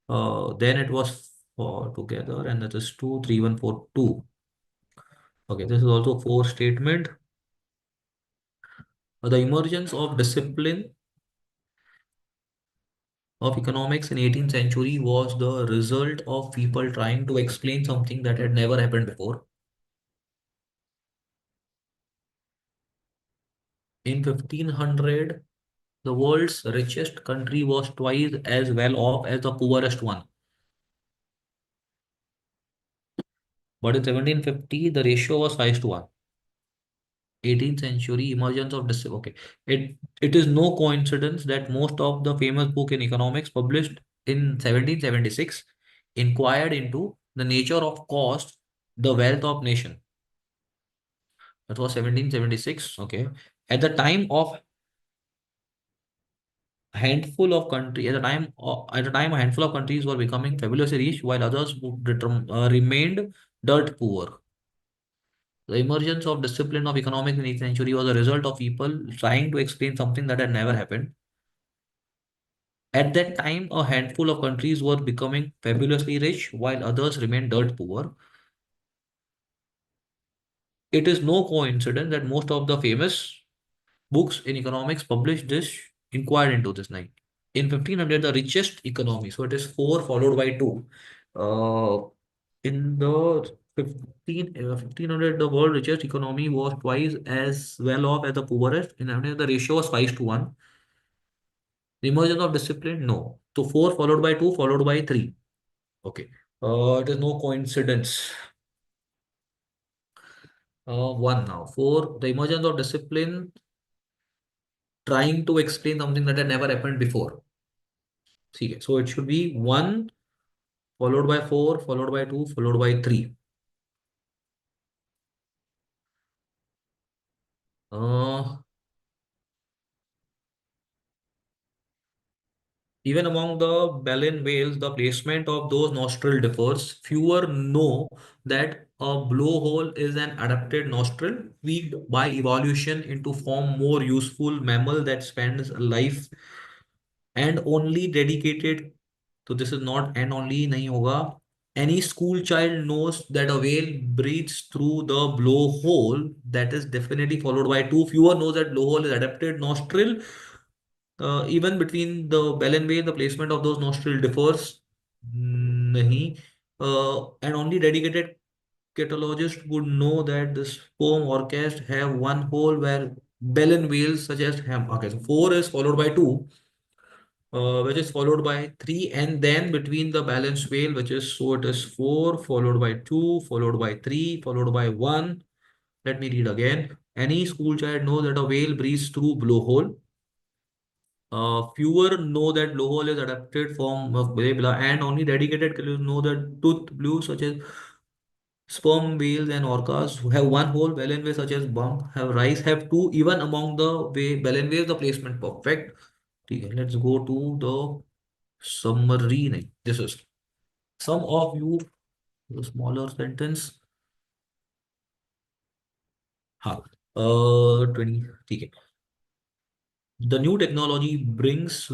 Speaker 1: then it was four together, and that is two, three, one, four, two. Okay, this is also four statement. The emergence of discipline of economics in 18th century was the result of people trying to explain something that had never happened before. In 1500, the world's richest country was twice as well off as the poorest one. But in 1750, the ratio was 5 to 1. 18th century emergence of discipline. Okay. It is no coincidence that most of the famous book in economics published in 1776 inquired into the nature of cost, the wealth of nation. That was 1776. Okay. At the time of at the time a handful of countries were becoming fabulously rich while others remained dirt poor. The emergence of discipline of economics in the 18th century was a result of people trying to explain something that had never happened. At that time, a handful of countries were becoming fabulously rich while others remained dirt poor. It is no coincidence that most of the famous books in economics published this, inquired into this night. In 1500, the richest economy, so it is 4 followed by 2. Uh, in the 1500, the world richest economy was twice as well off as the poorest. In 1500, the ratio was 5 to 1. The emergence of discipline, no. So 4 followed by 2 followed by 3. Okay. It is no coincidence. One now. Four, the emergence of discipline trying to explain something that had never happened before. See, so it should be one followed by four, followed by two, followed by three. Uh, Even among the baleen whales, the placement of those nostril differs. Fewer know that a blowhole is an adapted nostril tweaked by evolution into form more useful mammal that spends a life and only dedicated. So this is not and only nahi hoga. Any school child knows that a whale breathes through the blowhole. That is definitely followed by two. Fewer knows that blowhole is adapted nostril. Even between the bell and whale, the placement of those nostril differs. Nahi. And only dedicated catalogist would know that the sperm orchestra have one hole where bell and whales suggest ham. Okay, so four is followed by two, which is followed by three, and then between the balanced whale, which is so it is four followed by two, followed by three, followed by one. Let me read again. Any school child knows that a whale breathes through blowhole. Fewer know that blowhole is adapted from blah, blah, and only dedicated collectors know that tooth blue, such as sperm whales and orcas, who have one hole. Baleine whales, such as bump, have rice, have two. Even among the baleine whales, the placement perfect. Okay, let's go to the summary. This is some of you, the smaller sentence. हाँ 20 ठीक है. The new technology brings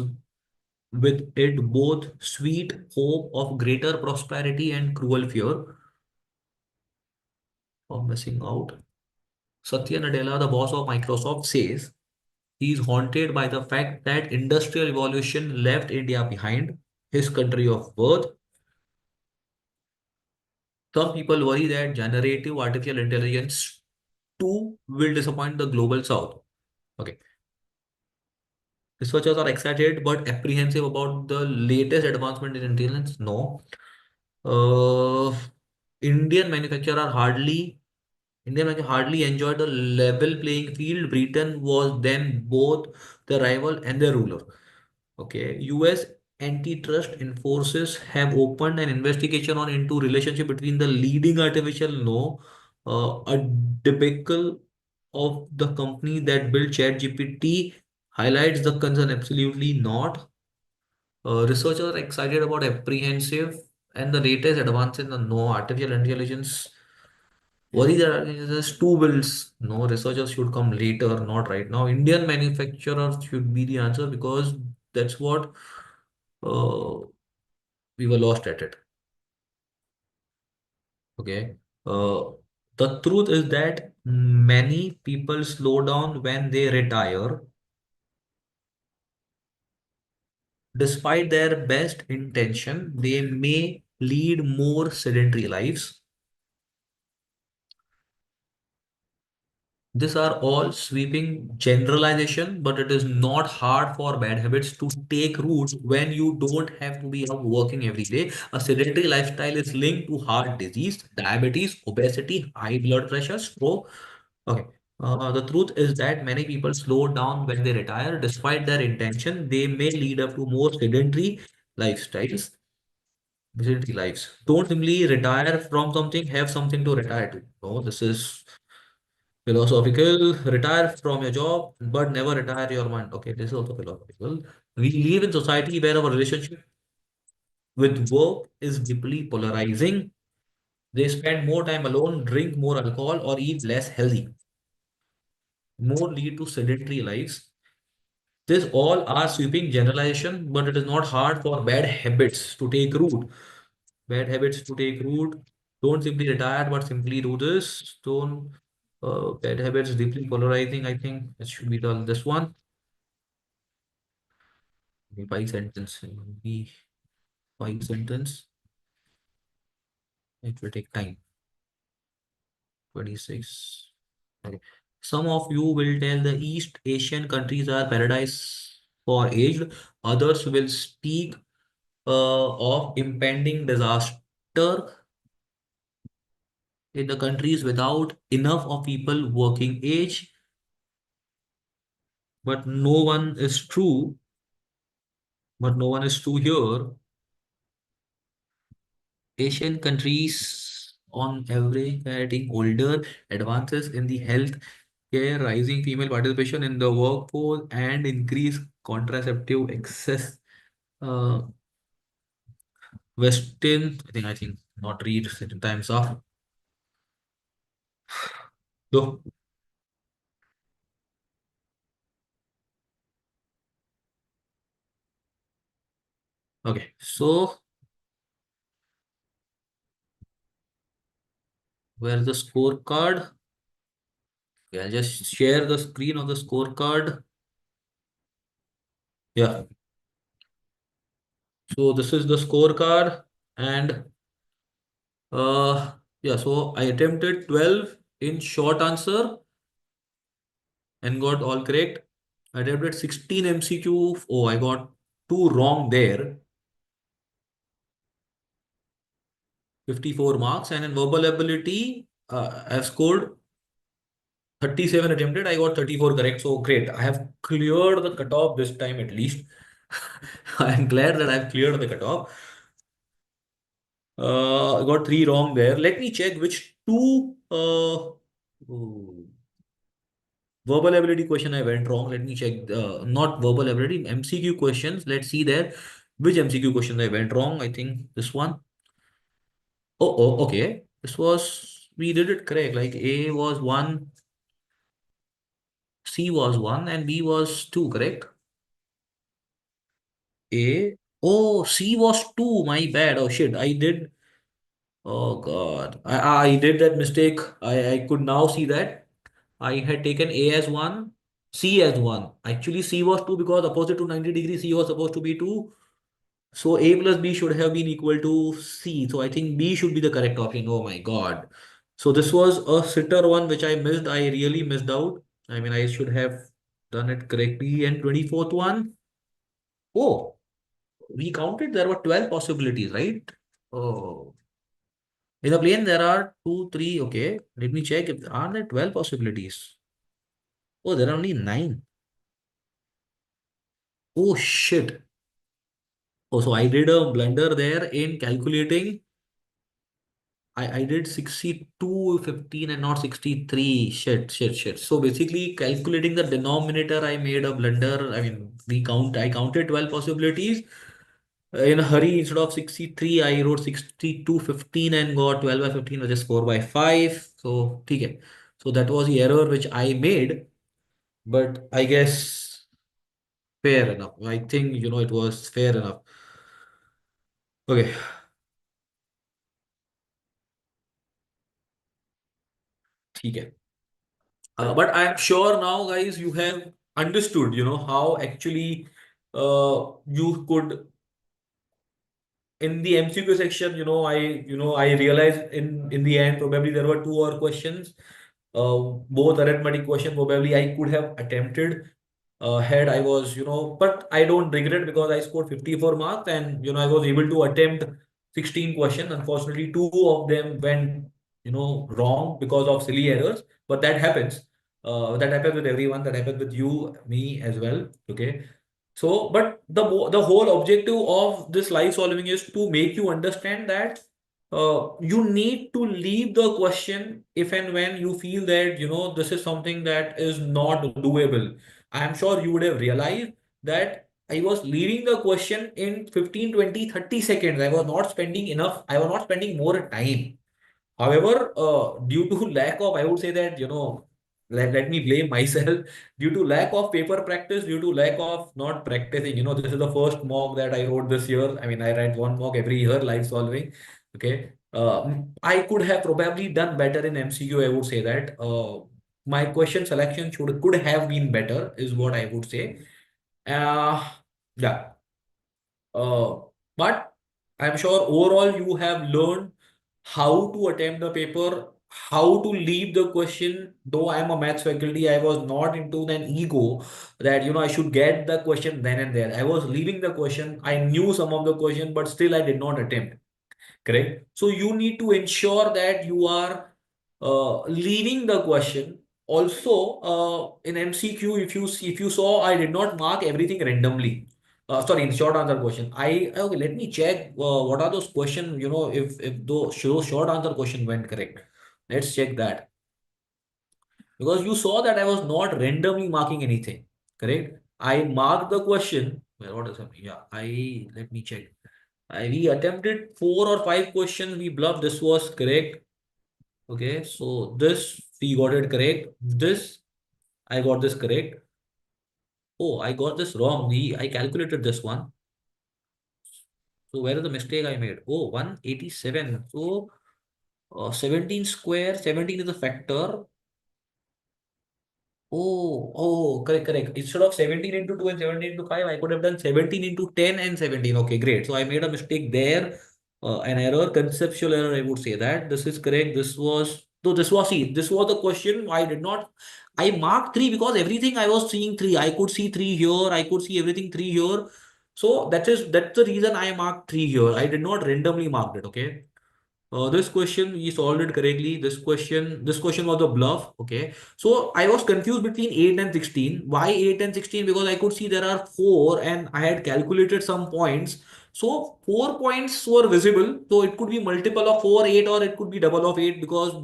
Speaker 1: with it both sweet hope of greater prosperity and cruel fear of missing out. Satya Nadella, the boss of Microsoft, says he is haunted by the fact that industrial revolution left India behind, his country of birth. Some people worry that generative artificial intelligence too will disappoint the global south. Okay. Researchers are excited but apprehensive about the latest advancement in intelligence. No. Uh, Indian manufacturers are hardly hardly enjoyed the level playing field. Britain was then both the rival and the ruler. Okay. US antitrust enforces have opened an investigation on into relationship between the leading artificial no, a debacle of the company that built ChatGPT highlights the concern. Absolutely not. Researchers are excited about apprehensive and the latest advance in the no artificial intelligence. Worry that there's two builds. No, researchers should come later, not right now. Indian manufacturers should be the answer because that's what uh, we were lost at it. Okay. Uh, the truth is that many people slow down when they retire, despite their best intention. They may lead more sedentary lives. These are all sweeping generalization, but it is not hard for bad habits to take root when you don't have to be out working every day. A sedentary lifestyle is linked to heart disease, diabetes, obesity, high blood pressure, stroke. Okay. The truth is that many people slow down when they retire, despite their intention. They may lead up to more lifestyles, sedentary lives. Don't simply retire from something, have something to retire to. No, this is philosophical. Retire from your job, but never retire your mind. Okay, this is also philosophical. We live in society where our relationship with work is deeply polarizing. They spend more time alone, drink more alcohol, or eat less healthy. More lead to sedentary lives. This all are sweeping generalization, but it is not hard for bad habits to take root. Bad habits to take root. Don't simply retire, but simply do this. Don't bad habits deeply polarizing. I think it should be done. This one. Okay, five sentence. Maybe five sentence. It will take time. 26. Okay. Some of you will tell the East Asian countries are paradise for aged. Others will speak of impending disaster in the countries without enough of people working age. But no one is true. But no one is true here. Asian countries, on average, are getting older. Advances in the health care, rising female participation in the workforce, and increased contraceptive access. Uh, Western, I think, not read certain times off. So, okay. So, where's the scorecard? Okay, I'll just share the screen of the scorecard. Yeah. So, this is the scorecard. And yeah, so I attempted 12 in short answer and got all correct. I attempted 16 MCQ. Oh, I got two wrong there. 54 marks. And in verbal ability, I've scored 37 attempted. I got 34 correct. So great. I have cleared the cutoff this time at least. I'm glad that I've cleared the cutoff. I got three wrong there. Let me check which two oh, verbal ability question I went wrong. Let me check. Not verbal ability, MCQ questions. Let's see there. Which MCQ question I went wrong? I think this one. Okay. This was, we did it correct. Like A was one, C was one, and B was two, correct? A, oh, C was two. My bad. Oh shit. I did. Oh God. I did that mistake. I could now see that. I had taken A as one, C as one. Actually, C was two because opposite to 90 degrees, C was supposed to be two. So A plus B should have been equal to C. So I think B should be the correct option. Oh my God. So this was a sitter one which I missed. I really missed out. I mean, I should have done it correctly. And 24th one. Oh, we counted there were 12 possibilities, right? Oh. In the plane, there are two, three. Okay. Let me check if are there 12 possibilities. Oh, there are only nine. Oh shit. Oh, so I did a blunder there in calculating. I did 62.15 and not 63. Shit. So basically calculating the denominator, I made a blunder. I mean, I counted 12 possibilities. In a hurry, instead of 63, I wrote 62.15 and got 12 by 15, which is 4 by 5. So, okay. So that was the error which I made. But I guess fair enough. I think, it was fair enough. Okay. Okay. But I'm sure now, guys, you have understood, how actually you could in the MCQ section, I realized in the end probably there were two or questions, both arithmetic question probably I could have attempted had I was, but I don't regret because I scored 54 marks and I was able to attempt 16 questions. Unfortunately, two of them went, wrong because of silly errors, but that happens. That happens with everyone. That happens with you, me as well. Okay. So, but the whole objective of this live solving is to make you understand that you need to leave the question if and when you feel that this is something that is not doable. I am sure you would have realized that I was leaving the question in 15, 20, 30 seconds. I was not spending enough. I was not spending more time. However, due to lack of, I would say that, let me blame myself, due to lack of paper practice, due to lack of not practicing, this is the first mock that I wrote this year. I mean, I write one mock every year, live solving. Okay. I could have probably done better in MCQ, I would say that. My question selection could have been better, is what I would say. Uh, yeah. Uh, but I'm sure overall you have learned how to attempt the paper, how to leave the question. Though I am a maths faculty, I was not into an ego that I should get the question then and there. I was leaving the question. I knew some of the question, but still I did not attempt. Correct. So you need to ensure that you are leaving the question. Also, in MCQ, if you saw, I did not mark everything randomly. Sorry, in short answer question. Okay, let me check what are those questions. If those short answer question went correct. Let's check that because you saw that I was not randomly marking anything. Correct. I marked the question. Well, what is happening? Yeah, I let me check. We attempted four or five questions. We bluffed. This was correct. Okay, so this we got it correct. This I got this correct. Oh, I got this wrong. I calculated this one. So where is the mistake I made? Oh, 187. So 17 square. 17 is a factor. Correct, correct. Instead of 17 into 2 and 17 into 5, I could have done 17 into 10 and 17. Okay, great. So I made a mistake there, an error, conceptual error, I would say that. This is correct. This was the question. I did not, I marked 3 because everything I was seeing 3. I could see 3 here. I could see everything 3 here. So that's the reason I marked 3 here. I did not randomly mark it. Okay. This question we solved it correctly. This question was a bluff. Okay. So I was confused between 8 and 16. Why 8 and 16? Because I could see there are four and I had calculated some points. So 4 points were visible. So it could be multiple of 4, 8, or it could be double of 8 because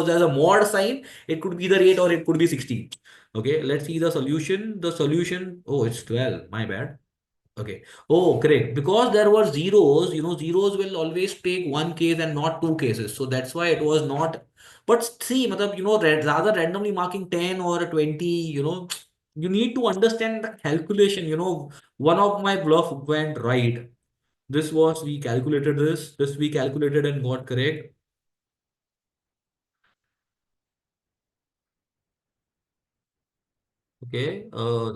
Speaker 1: there's a mod sign, it could be either 8 or it could be 16. Okay, let's see the solution. The solution, oh, it's 12. My bad. Okay. Oh, correct. Because there were zeros, zeros will always take one case and not two cases. So that's why it was not. But see, matlab, rather randomly marking 10 or 20, you need to understand the calculation. One of my bluff went right. We calculated this we calculated and got correct. Okay,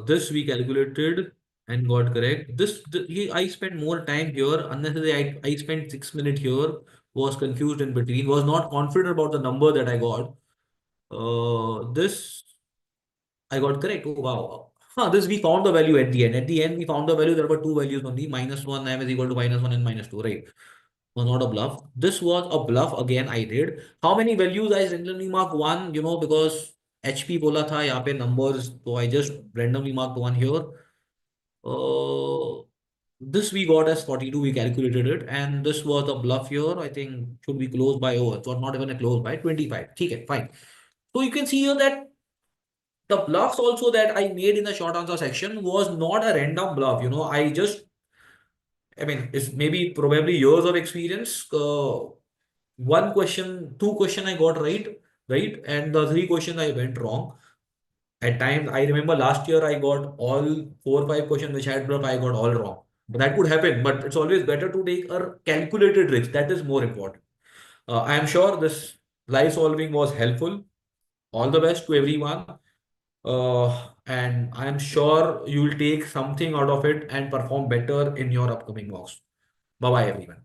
Speaker 1: this we calculated and got correct. I spent more time here. Unnecessarily, I spent 6 minutes here. Was confused in between. Was not confident about the number that I got. This I got correct. Oh wow. This we found the value at the end. At the end, we found the value. There were two values only. -1 m is equal to -1 and -2. Right. Was not a bluff. This was a bluff again. I did. How many values I randomly mark one? Because HP बोला था यहाँ पे numbers, so I just randomly marked one here. Uh, This we got as 42, we calculated it, and this was a bluff here. I think should be closed by over. So not even a close by 25. Okay, fine. So you can see here that the bluffs also that I made in the short answer section was not a random bluff. I mean, it's maybe probably years of experience. One question, two question I got right, and the three question I went wrong. At times, I remember last year I got all 4 5 questions which I had bluff, I got all wrong. But that could happen. But it's always better to take a calculated risk. That is more important. I am sure this live solving was helpful. All the best to everyone. And I am sure you will take something out of it and perform better in your upcoming mocks. Bye bye, everyone.